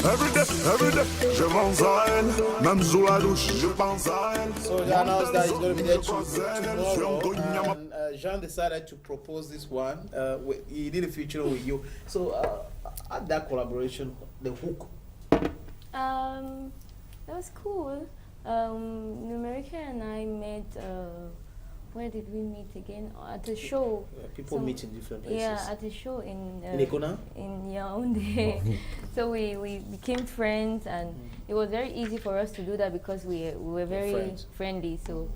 Every day, je pense à elle. Même sous la douche, je pense à elle. So he announced that he's going to be there tomorrow. And Jean decided to propose this one. He did a feature with you. So at that collaboration, the hook. That was cool. Numerica and I met. Where did we meet again? At a show. People meet in different places. Yeah, at a show in Ekona? In Yaoundé. So we became friends, and it was very easy for us to do that because we were very friendly. So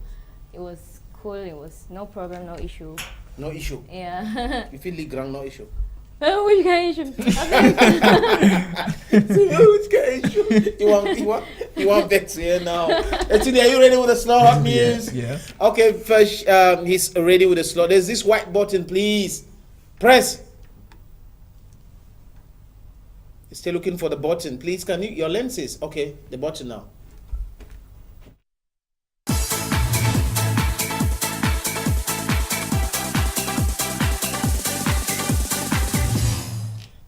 it was cool. It was no problem, no issue. No issue. Yeah. You feel the grand no issue. Which kind of issue? Which kind of issue? You want Vex here now? Actually, are you ready with the slow hot news? Yeah. Okay, first, he's ready with the slow. There's this white button, please. Press. Still looking for the button. Please, can you, your lenses? Okay, the button now.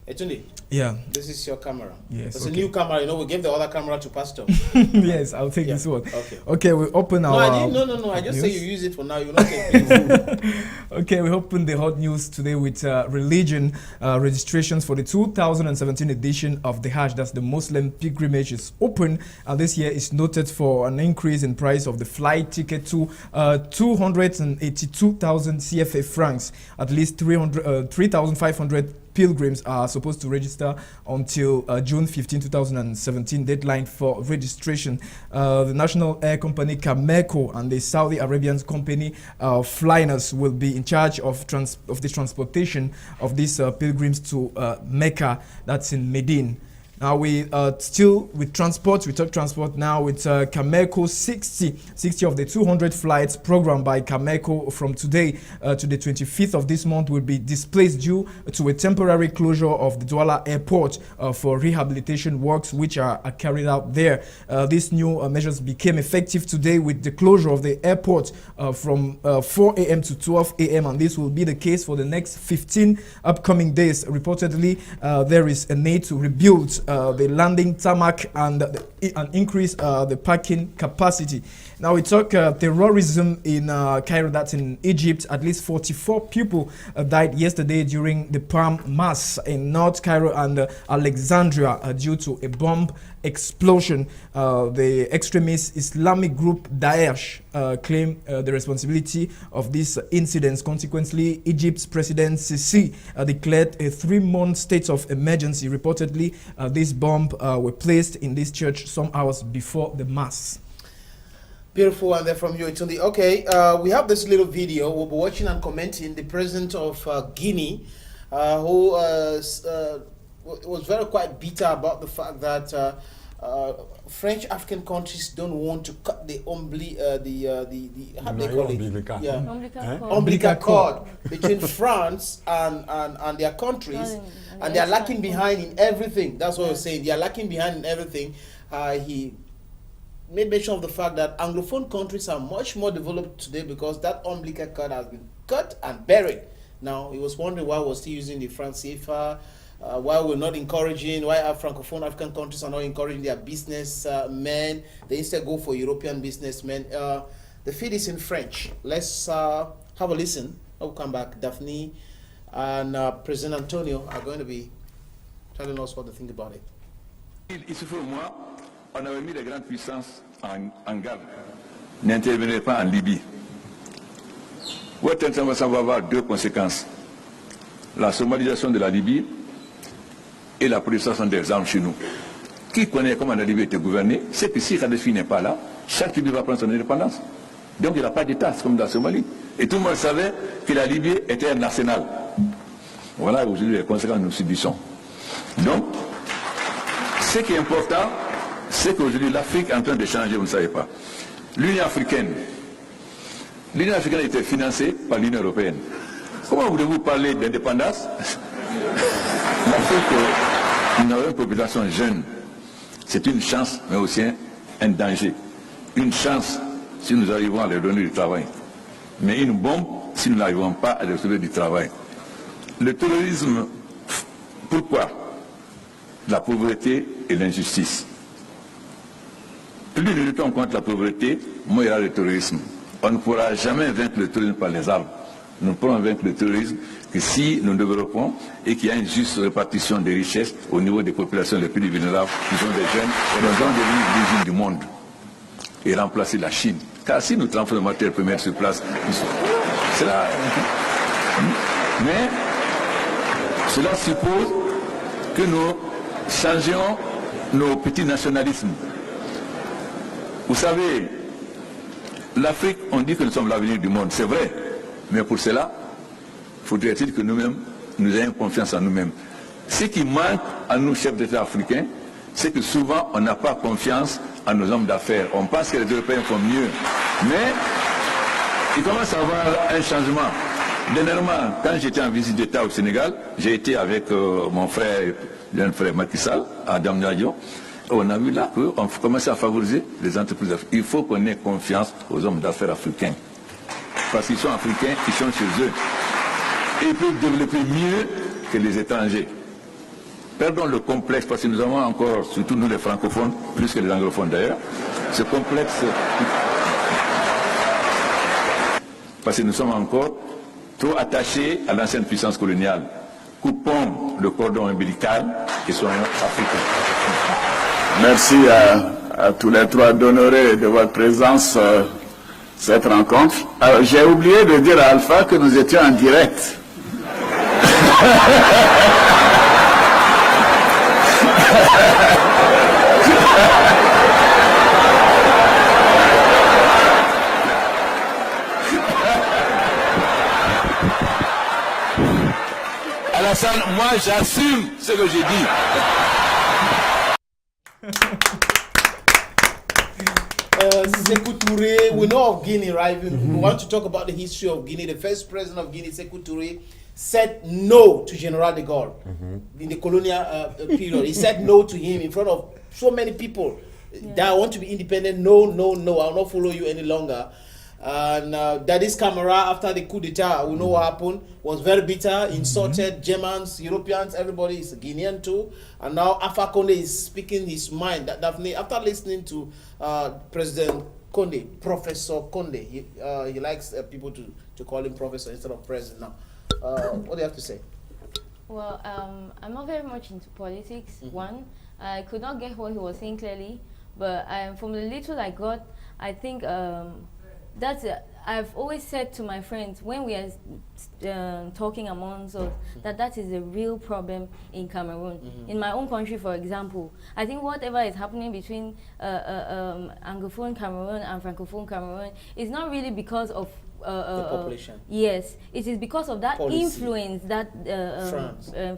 Etundi, Yeah. this is your camera. Yes. It's a new camera. You know, we gave the other camera to Pastor. Yes, I'll take this one. Okay. Okay, we open our. No. I just say news. you use it for now. You not take it. Okay, we open the hot news today with religion registrations for the 2017 edition of the Hajj. That's the Muslim pilgrimage is open, and this year is noted for an increase in price of the flight ticket to 282,000 CFA francs. At least 3,500 pilgrims are supposed to register until June 15, 2017, deadline for registration. The national air company Cameroun and the Saudi Arabian company Flyers will be in charge of the transportation of these pilgrims to Mecca, that's in Medina. Now we still with transport, we talk transport now with Cameroun. 60 of the 200 flights programmed by Cameroun from today to the 25th of this month will be displaced due to a temporary closure of the Douala airport for rehabilitation works which are carried out there. These new measures became effective today with the closure of the airport from 4 a.m. to 12 a.m. and this will be the case for the next 15 upcoming days. Reportedly, there is a need to rebuild the landing tarmac and increase the parking capacity. Now we talk terrorism in Cairo, that's in Egypt. At least 44 people died yesterday during the Palm Mass in North Cairo and Alexandria due to a bomb explosion. The extremist Islamic group Daesh claimed the responsibility of these incidents. Consequently, Egypt's President Sisi declared a 3-month state of emergency. Reportedly, this bomb were placed in this church some hours before the Mass. Beautiful, and they're from you, Etundi. Okay, we have this little video. We'll be watching and commenting. The president of Guinea, who was very quite bitter about the fact that French African countries don't want to cut the umbilical cord between France and their countries, and they are lacking behind in everything. That's what we're saying. They are lacking behind in everything. He made mention of the fact that Anglophone countries are much more developed today because that umbilical cord has been cut and buried. Now, he was wondering why we're still using the franc CFA, why we're not encouraging, why our Francophone African countries are not encouraging their businessmen. They instead go for European businessmen. The feed is in French. Let's have a listen. I'll come back. Daphne and President Antonio are going to be telling us what they think about it. Ici pour moi, on avait mis les grandes puissances en garde. N'intervenez pas en Libye. Votre intervention va avoir 2 conséquences. La somalisation de la Libye et la prolifération des armes chez nous. qui connaît comment la Libye était gouvernée, c'est que si Kadhafi n'est pas là, chaque Libye va prendre son indépendance. Donc il n'y a pas d'État, c'est comme dans le Somalie. Et tout le monde savait que la Libye était un arsenal. Voilà aujourd'hui les conséquences que nous subissons. Donc, ce qui est important, c'est qu'aujourd'hui l'Afrique est en train de changer, vous ne savez pas. L'Union africaine était financée par l'Union européenne. Comment voulez-vous parler d'indépendance? L'Afrique, nous avons une population jeune. C'est une chance, mais aussi un danger. Une chance si nous arrivons à leur donner du travail. Mais une bombe si nous n'arrivons pas à leur donner du travail. Le terrorisme, pourquoi? La pauvreté et l'injustice. Plus nous luttons contre la pauvreté, moins il y aura le terrorisme. On ne pourra jamais vaincre le terrorisme par les armes. Nous ne pourrons vaincre le terrorisme que si nous développons et qu'il y a une juste répartition des richesses au niveau des populations les plus vulnérables, qui sont des jeunes, et nous allons devenir l'usine du monde et remplacer la Chine. Car si nous transformons les matières premières sur place, c'est là. Mais cela suppose que nous changions nos petits nationalismes. Vous savez, l'Afrique, on dit que nous sommes l'avenir du monde, c'est vrai. Mais pour cela, faudrait-il que nous-mêmes, nous ayons confiance en nous-mêmes. Ce qui manque à nous, chefs d'État africains, c'est que souvent, on n'a pas confiance en nos hommes d'affaires. On pense que les Européens font mieux. Mais il commence à y avoir un changement. Dernièrement, quand j'étais en visite d'État au Sénégal, j'ai été avec mon frère, jeune frère Macky Sall, à Damniadio. On a vu là qu'on commence à favoriser les entreprises africaines. Il faut qu'on ait confiance aux hommes d'affaires africains. Parce qu'ils sont africains, ils sont chez eux. Et ils peuvent développer mieux que les étrangers. Perdons le complexe, parce que nous avons encore, surtout nous les francophones, plus que les anglophones d'ailleurs, ce complexe, parce que nous sommes encore trop attachés à l'ancienne puissance coloniale. Coupons le cordon ombilical et soyons africains. Merci à tous les trois d'honorer de votre présence cette rencontre. Alors, j'ai oublié de dire à Alpha que nous étions en direct. Alassane, moi j'assume ce que j'ai dit. Sekou Touré, we know of Guinea, right? We want to talk about the history of Guinea. The first president of Guinea, Sekou Touré, said no to General de Gaulle in the colonial period. He said no to him in front of so many people that want to be independent. No, no, no, I'll not follow you any longer. And Dadis Camara, after the coup d'etat, we know what happened, was very bitter, insulted Germans, Europeans, everybody is Guinean too. And now Alpha Conde is speaking his mind. Daphne, after listening to President Conde, Professor Conde, he likes people to call him professor instead of president now. What do you have to say? Well, I'm not very much into politics, one. I could not get what he was saying clearly, but from the little I got, I think that's I've always said to my friends when we are talking amongst us that is a real problem in Cameroon. In my own country, for example, I think whatever is happening between Anglophone Cameroon and Francophone Cameroon is not really because of the population. Yes, it is because of that policy. Influence that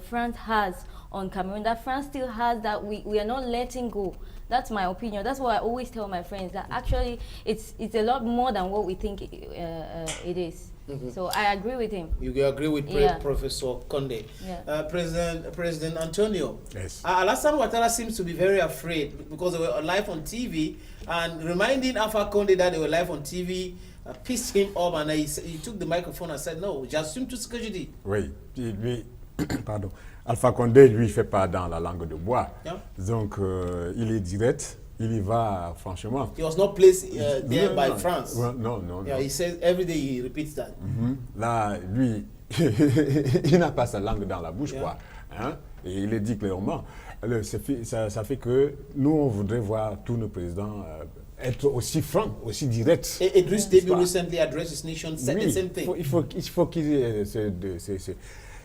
France has on Cameroon, that France still has, that we are not letting go. That's my opinion. That's what I always tell my friends, that actually it's a lot more than what we think it is. So I agree with him. You agree with Professor Conde. Yeah. President Antonio. Yes. Alassane Ouattara seems to be very afraid because they were live on TV, and reminding Alpha Conde that they were live on TV pissed him off, and he took the microphone and said, no, j'assume tout ce que je dis. Oui, lui, pardon. Alpha Condé, lui, fait pas dans la langue de bois. Yeah. Donc, il est direct, il y va franchement. He was not placed there by France. Non. Yeah, he says every day he repeats that. Là, lui, il n'a pas sa langue dans la bouche, quoi. Hein? Et il le dit clairement. Alors, ça fait que nous, on voudrait voir tous nos présidents être aussi francs, aussi directs. Idriss Déby recently addressed his nation, said the same thing. Il faut qu'il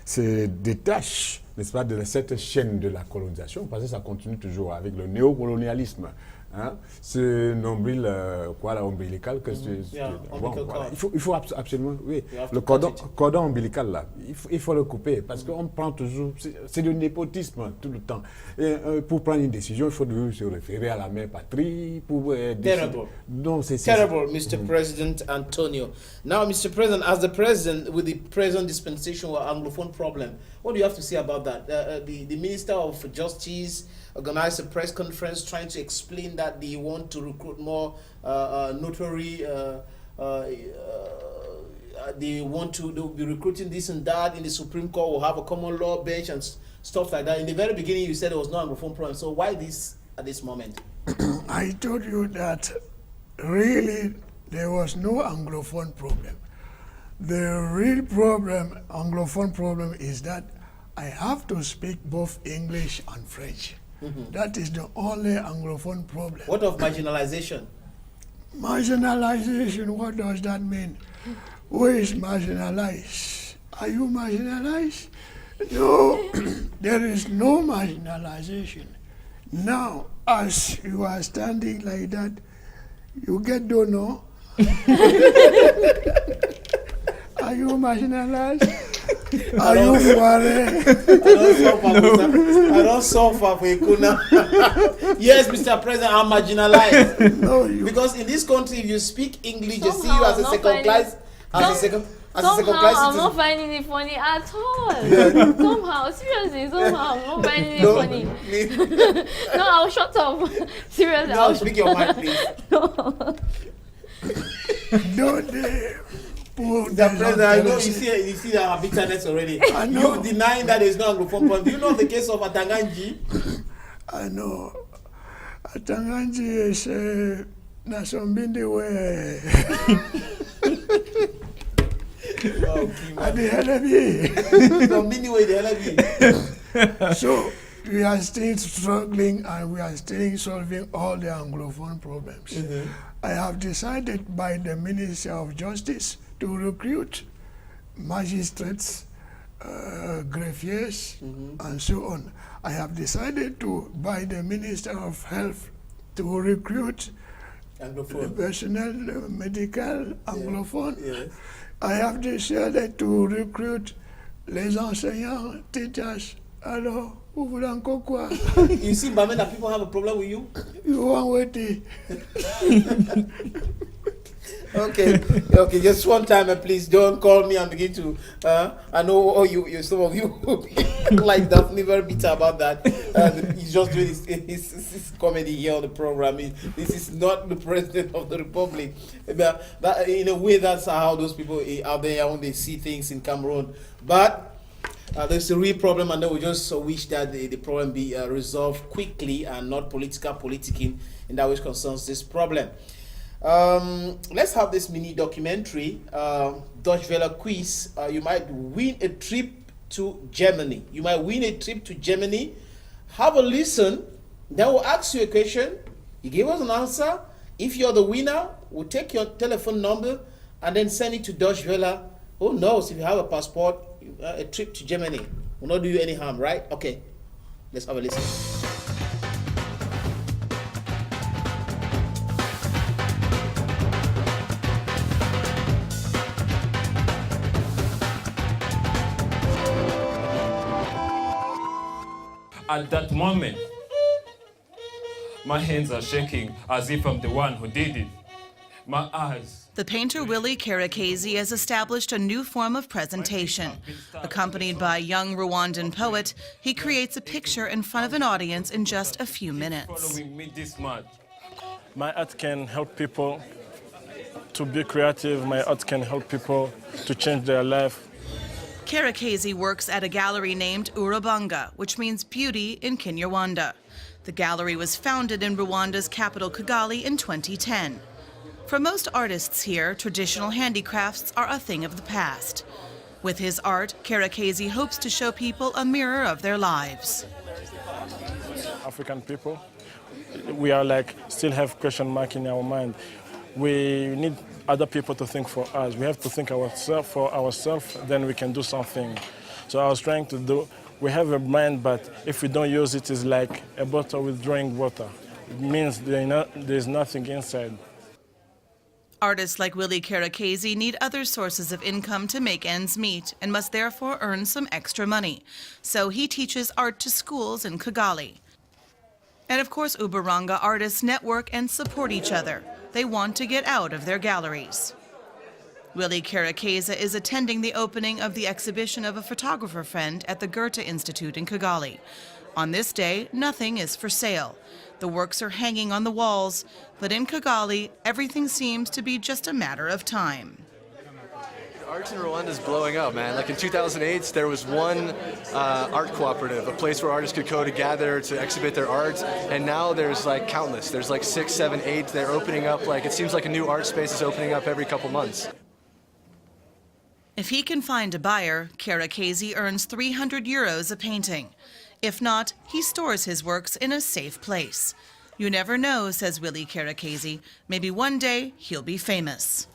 se détache n'est-ce pas, de cette chaîne de la colonisation, parce que ça continue toujours avec le néocolonialisme. Hein, ce nombril, ombilical, que voilà. Il faut absolument, oui, le cordon ombilical là, il faut le couper, parce qu'on prend toujours, c'est du népotisme tout le temps. Et, pour prendre une décision, il faut se référer à la mère patrie, pour terrible. Non, c'est terrible, Mr. President Antonio. Now, Mr. President, as the president with the present dispensation or Anglophone problem, what do you have to say about that? The Minister of Justice organized a press conference trying to explain that they want to recruit more notary. They want to be recruiting this and that in the Supreme Court. Will have a common law bench and stuff like that. In the very beginning, you said there was no Anglophone problem. So why this at this moment? I told you that really there was no Anglophone problem. The real problem, Anglophone problem, is that I have to speak both English and French. That is the only Anglophone problem. What of marginalization? Marginalization, what does that mean? Who is marginalized? Are you marginalized? No, there is no marginalization. Now, as you are standing like that, you get dono. Are you marginalized? Are you worried? I don't suffer for Ikuna. Yes, Mr. President, I'm marginalized. No, because in this country, if you speak English, you see you as a second class. I'm not finding it funny at all. Yeah. Somehow, seriously, I'm not finding it funny. No, I'll shut up. Seriously. No, speak your mind, please. No. Don't the president, I know you see our bitterness already. I know. You denying that there is no Anglophone problem. Do you know the case of Atanganji? I know. Atanganji is Nasombindi way. At the LB. So we are still struggling and we are still solving all the Anglophone problems. I have decided by the Minister of Justice to recruit magistrates, greffiers, and so on. I have decided to, by the Minister of Health, to recruit the personnel, medical, Anglophone. Yes. I have decided to recruit les enseignants, teachers. Alors, vous voulez encore quoi? You see, Bamenda, people have a problem with you? You want to Okay, just one time, and please don't call me and begin to. I know some of you like Daphne, very bitter about that. He's just doing his comedy here on the program. This is not the president of the republic. But that, in a way, that's how those people out there when they see things in Cameroon. But there's a real problem, and then we just wish that the problem be resolved quickly and not politicking in that which concerns this problem. Let's have this mini documentary, Deutsche Welle quiz. You might win a trip to Germany. Have a listen. Then we'll ask you a question. You give us an answer. If you're the winner, we'll take your telephone number and then send it to Deutsche Welle. Who knows, if you have a passport, a trip to Germany will not do you any harm, right? Okay, let's have a listen. At that moment, my hands are shaking as if I'm the one who did it. My eyes. The painter Willie Karakezi has established a new form of presentation. Accompanied by a young Rwandan poet, he creates a picture in front of an audience in just a few minutes. Following me this much. My art can help people to be creative. My art can help people to change their life. Karakezi works at a gallery named Urubanga, which means beauty in Kinyarwanda. The gallery was founded in Rwanda's capital Kigali in 2010. For most artists here, traditional handicrafts are a thing of the past. With his art, Karakezi hopes to show people a mirror of their lives. African people, we are still have question mark in our mind. We need other people to think for us. We have to think for ourselves, then we can do something. So I was trying to do We have a mind, but if we don't use it, it's like a bottle withdrawing water. It means there's nothing inside. Artists like Willie Karakese need other sources of income to make ends meet and must therefore earn some extra money. So he teaches art to schools in Kigali. And of course, Uburanga artists network and support each other. They want to get out of their galleries. Willie Karakese is attending the opening of the exhibition of a photographer friend at the Goethe Institute in Kigali. On this day, nothing is for sale. The works are hanging on the walls, but in Kigali, everything seems to be just a matter of time. Art in Rwanda is blowing up, man. Like in 2008, there was one art cooperative, a place where artists could go to gather to exhibit their art, and now there's like countless. There's like 6, 7, 8. They're opening up, like it seems like a new art space is opening up every couple months. If he can find a buyer, Karakese earns 300 euros a painting. If not, he stores his works in a safe place. You never know, says Willie Karakese. Maybe one day he'll be famous.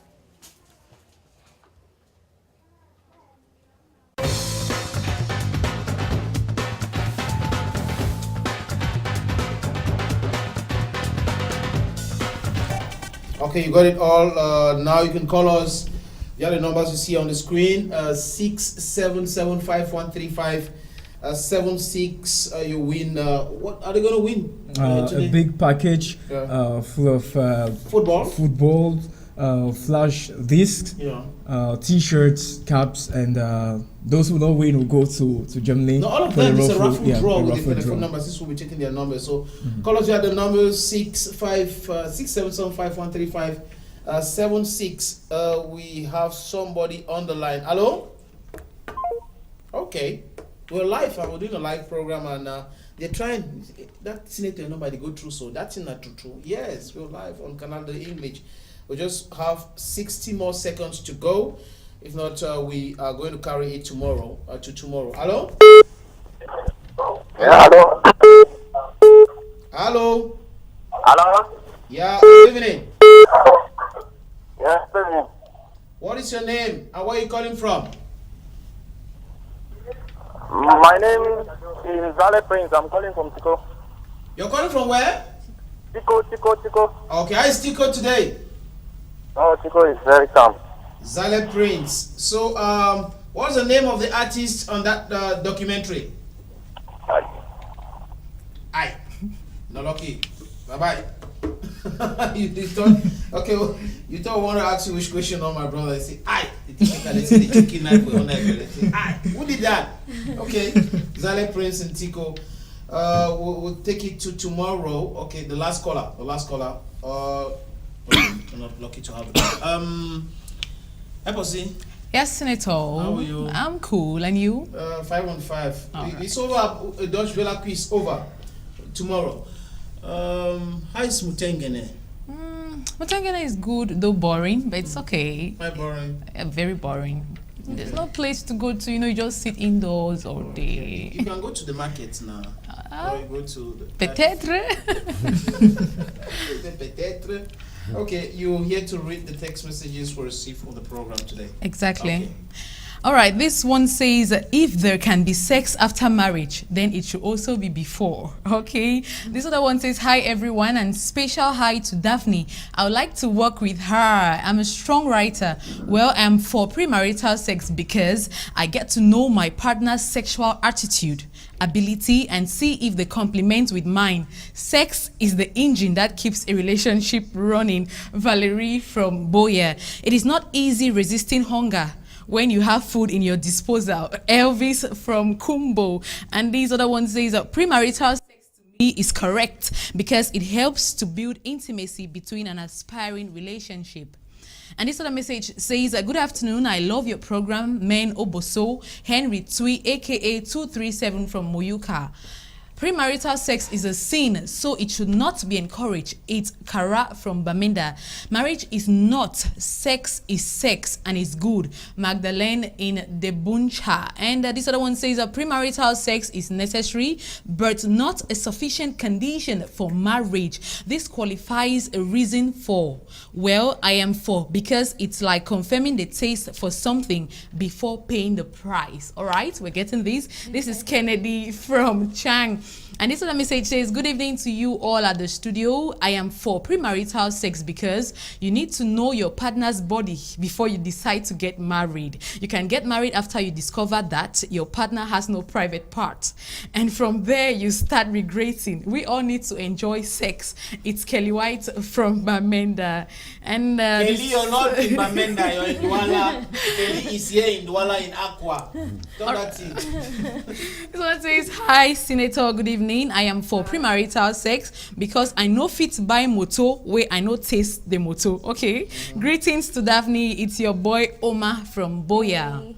Okay, you got it all. Now you can call us. You have the numbers you see on the screen. 6775135. 76. You win. What are they going to win? A big package full of football, flash discs, T-shirts, caps, and those who don't win will go to Germany. No, all of them. It's a raffle draw with the telephone numbers. This will be taking their numbers. So call us. You have the numbers 6775135. 76. We have somebody on the line. Hello? Okay. We're live. We're doing a live program, and they're trying. That's not the number they go through, so that's not true. Yes, we're live on Canal de English. We just have 60 more seconds to go. If not, we are going to carry it tomorrow. Hello? Yeah, hello. Hello? Hello? Yeah, good evening. Yes, good evening. What is your name and where are you calling from? My name is Zale Prince. I'm calling from Tico. You're calling from where? Tico. Okay, how is Tico today? Oh, Tico is very calm. Zale Prince. So, what's the name of the artist on that documentary? Aye. No lucky. Bye-bye. you thought, okay, well, you thought I want to ask you which question on my brother. I say, aye. They say the chicken knife for your knife. They say, aye. Who did that? Okay. Zale Prince and Tico. We'll take it to tomorrow. Okay, the last caller. I'm not lucky to have it. Obu-Si. Yes, Senator. How are you? I'm cool. And you? 515. Right. It's over. Dutch Villa quiz over tomorrow. How is Mutengene? Mutengene is good, though boring, but it's okay. Why boring? Very boring. There's no place to go to, you just sit indoors all day. You can go to the markets now. Or you go to the Peut-être. Peut-être. Okay, you're here to read the text messages we received for the program today. Exactly. Okay. All right, this one says, if there can be sex after marriage, then it should also be before, okay? This other one says, hi everyone, and special hi to Daphne. I would like to work with her. I'm a strong writer. Well, I'm for premarital sex because I get to know my partner's sexual attitude, ability, and see if they complement with mine. Sex is the engine that keeps a relationship running. Valerie from Boya. It is not easy resisting hunger when you have food in your disposal. Elvis from Kumbo. And these other ones says that premarital sex to me is correct because it helps to build intimacy between an aspiring relationship. And this other message says, good afternoon, I love your program, Men Oboso, Henry Tui, aka 237 from Moyuka. Premarital sex is a sin, so it should not be encouraged. It's Kara from Bamenda. Marriage is not. Sex is sex and is good. Magdalene in Debuncha. And this other one says that premarital sex is necessary, but not a sufficient condition for marriage. This qualifies a reason for. Well, I am for, because it's like confirming the taste for something before paying the price. All right, we're getting this. This is Kennedy from Chang. And this other message says, good evening to you all at the studio. I am for premarital sex because you need to know your partner's body before you decide to get married. You can get married after you discover that your partner has no private parts. And from there, you start regretting. We all need to enjoy sex. It's Kelly White from Bamenda. And Kelly, you're not in Bamenda, you're in Douala. Kelly is here in Douala in Aqua. This one says, hi, Senator, good evening. I am for premarital sex because I know fit buy moto where I know taste the moto. Okay. Greetings to Daphne. It's your boy Oma from Boya.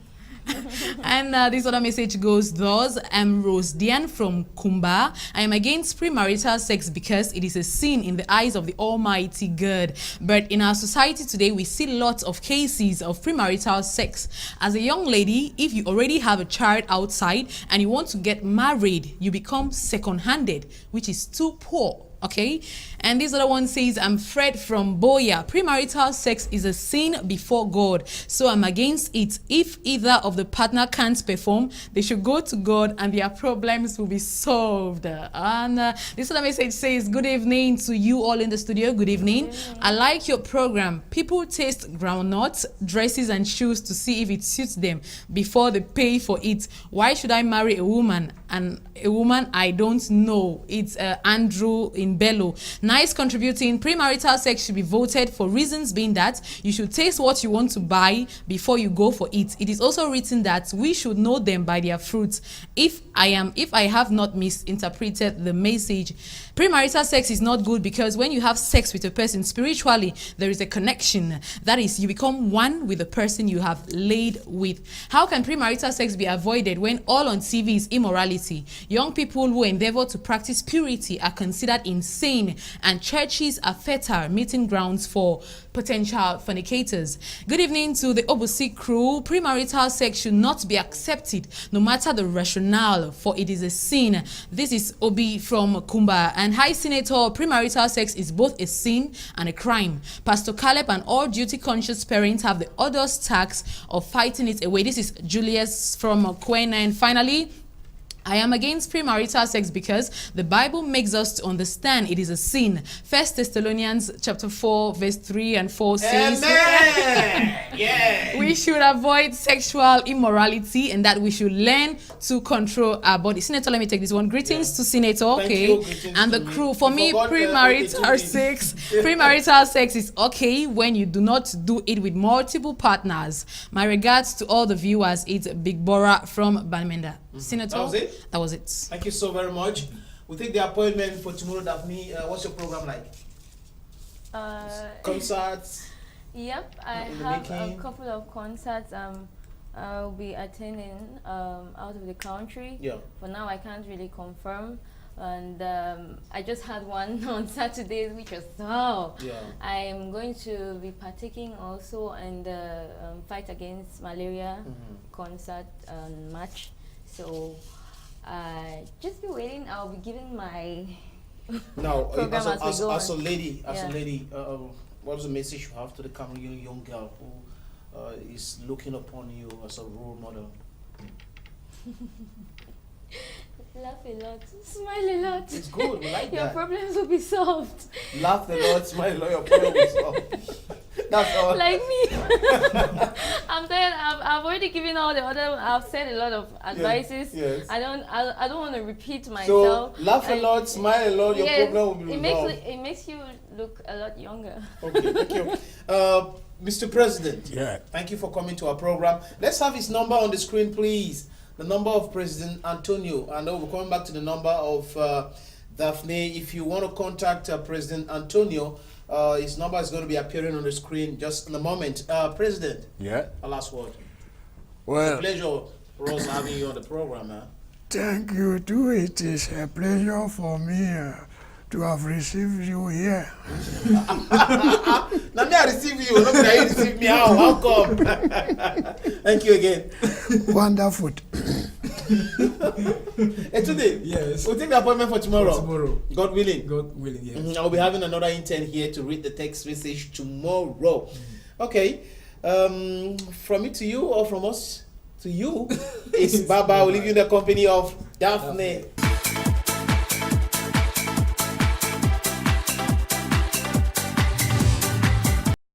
And this other message goes thus. I'm Rose Diane from Kumba. I am against premarital sex because it is a sin in the eyes of the Almighty God. But in our society today, we see lots of cases of premarital sex. As a young lady, if you already have a child outside and you want to get married, you become second-handed, which is too poor. Okay, and this other one says, I'm Fred from Boya. Premarital sex is a sin before God, so I'm against it. If either of the partner can't perform, they should go to God and their problems will be solved. And this other message says, good evening to you all in the studio. Good evening. I like your program. People taste groundnuts, dresses and shoes to see if it suits them before they pay for it. Why should I marry a woman and a woman I don't know? It's Andrew in Bello. Nice contributing. Premarital sex should be voted for reasons being that you should taste what you want to buy before you go for it. It is also written that we should know them by their fruits. If I have not misinterpreted the message, premarital sex is not good because when you have sex with a person spiritually, there is a connection. That is, you become one with the person you have laid with. How can premarital sex be avoided when all on TV is immorality? Young people who endeavor to practice purity are considered insane, and churches are fertile meeting grounds for potential fornicators. Good evening to the Obu-Si crew. Premarital sex should not be accepted, no matter the rationale, for it is a sin. This is Obi from Kumba. And hi, Senator, premarital sex is both a sin and a crime. Pastor Caleb and all duty-conscious parents have the arduous task of fighting it away. This is Julius from Quena. And finally, I am against premarital sex because the Bible makes us to understand it is a sin. 1 Thessalonians chapter 4, verse 3 and 4 says, yeah, we should avoid sexual immorality and that we should learn to control our body. Senator, let me take this one. Greetings to Senator, okay, and the crew. For me, premarital sex is okay when you do not do it with multiple partners. My regards to all the viewers. It's Big Bora from Bamenda. Senator, that was it? That was it. Thank you so very much. We'll take the appointment for tomorrow, Daphne. What's your program like? Concerts? Yep, I have a couple of concerts I'll be attending out of the country. Yeah. For now, I can't really confirm. And I just had one on Saturday, which was I'm going to be partaking also in the fight against malaria concert match. So just be waiting. I'll be giving my program as a lady, what's the message you have to the Cameroon young girl who is looking upon you as a role model? Laugh a lot, smile a lot. It's good, we like your that. problems will be solved. Laugh a lot, smile a lot, your problems will be solved. That's all. Like me. I'm tired. I've already given all the other. I've said a lot of advices. Yes. I don't want to repeat myself. So laugh a lot, smile a lot. Your problem will be resolved. It makes you look a lot younger. Okay, thank you. Mr. President. Yeah. Thank you for coming to our program. Let's have his number on the screen, please. The number of President Antonio. And we're coming back to the number of Daphne. If you want to contact President Antonio, his number is going to be appearing on the screen just in a moment. President, yeah, a last word. Well, it's a pleasure for us having you on the program, man. Thank you too. It is a pleasure for me to have received you here. Now me I receive you, not that you receive me. How come? Thank you again. Wonderful. And today, yes, we'll take the appointment for tomorrow. For tomorrow. God willing. God willing, yes. I'll be having another intern here to read the text message tomorrow. Okay. From me to you or from us to you, it's Baba. We'll leave you in the company of Daphne.